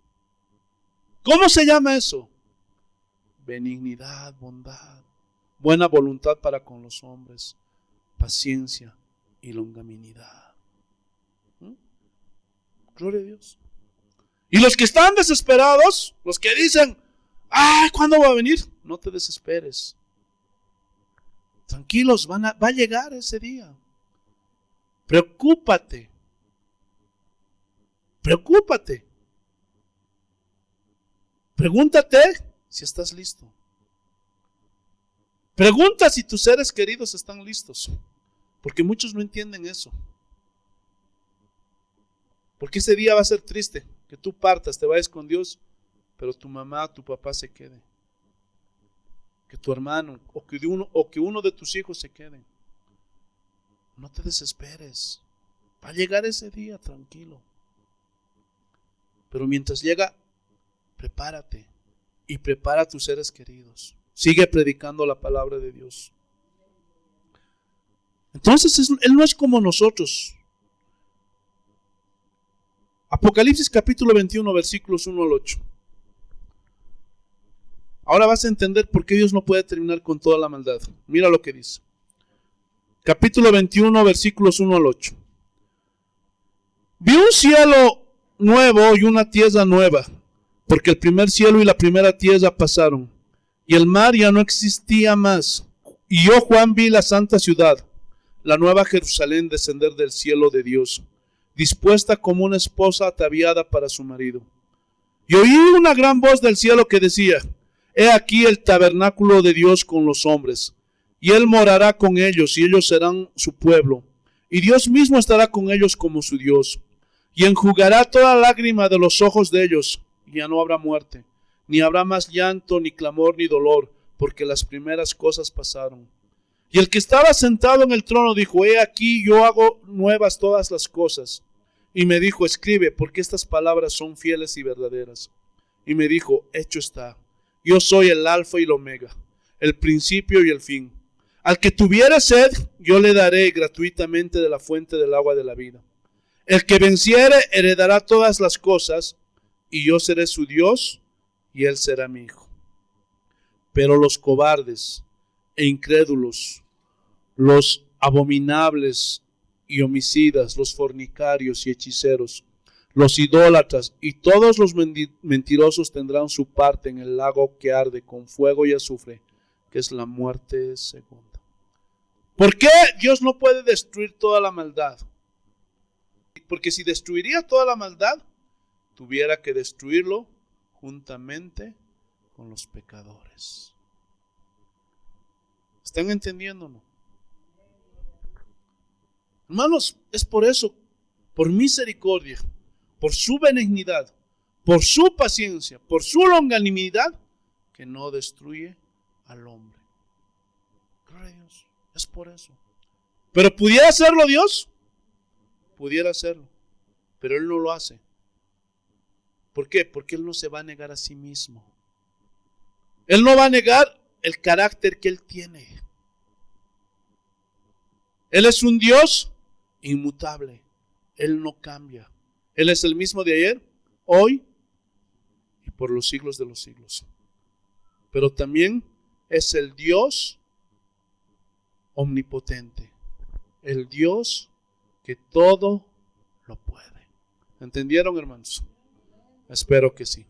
¿Cómo se llama eso? Benignidad, bondad, buena voluntad para con los hombres, paciencia y longanimidad. Gloria a Dios. Y los que están desesperados, los que dicen, ay, ¿cuándo va a venir? No te desesperes. Tranquilos, va a llegar ese día. Preocúpate. Preocúpate. Pregúntate si estás listo. Pregunta si tus seres queridos están listos. Porque muchos no entienden eso. Porque ese día va a ser triste. Que tú partas, te vayas con Dios, pero tu mamá, tu papá se quede. Que tu hermano o que uno de tus hijos se quede. No te desesperes. Va a llegar ese día, tranquilo. Pero mientras llega, prepárate y prepara a tus seres queridos. Sigue predicando la palabra de Dios. Entonces Él no es como nosotros. Apocalipsis capítulo 21, versículos 1 al 8. Ahora vas a entender por qué Dios no puede terminar con toda la maldad. Mira lo que dice. Capítulo 21, versículos 1 al 8. Vi un cielo nuevo y una tierra nueva, porque el primer cielo y la primera tierra pasaron, y el mar ya no existía más. Y yo, Juan, vi la santa ciudad, la nueva Jerusalén, descender del cielo de Dios, dispuesta como una esposa ataviada para su marido. Y oí una gran voz del cielo que decía: He aquí el tabernáculo de Dios con los hombres, y Él morará con ellos, y ellos serán su pueblo, y Dios mismo estará con ellos como su Dios, y enjugará toda lágrima de los ojos de ellos, y ya no habrá muerte, ni habrá más llanto, ni clamor, ni dolor, porque las primeras cosas pasaron. Y el que estaba sentado en el trono dijo: He aquí yo hago nuevas todas las cosas. Y me dijo: Escribe, porque estas palabras son fieles y verdaderas. Y me dijo: Hecho está. Yo soy el alfa y el omega, el principio y el fin. Al que tuviere sed, yo le daré gratuitamente de la fuente del agua de la vida. El que venciere heredará todas las cosas, y yo seré su Dios, y él será mi hijo. Pero los cobardes e incrédulos, los abominables y homicidas, los fornicarios y hechiceros, los idólatras y todos los mentirosos tendrán su parte en el lago que arde con fuego y azufre, que es la muerte segunda. ¿Por qué Dios no puede destruir toda la maldad? Porque si destruiría toda la maldad, tuviera que destruirlo juntamente con los pecadores. ¿Están entendiendo o no? Hermanos, es por eso, por misericordia, por su benignidad, por su paciencia, por su longanimidad, que no destruye al hombre. Gloria a Dios, es por eso. ¿Pero pudiera hacerlo Dios? Pudiera hacerlo, pero Él no lo hace. ¿Por qué? Porque Él no se va a negar a sí mismo. Él no va a negar el carácter que Él tiene. Él es un Dios inmutable. Él no cambia. Él es el mismo de ayer, hoy y por los siglos de los siglos. Pero también es el Dios omnipotente. El Dios que todo lo puede. ¿Entendieron, hermanos? Espero que sí.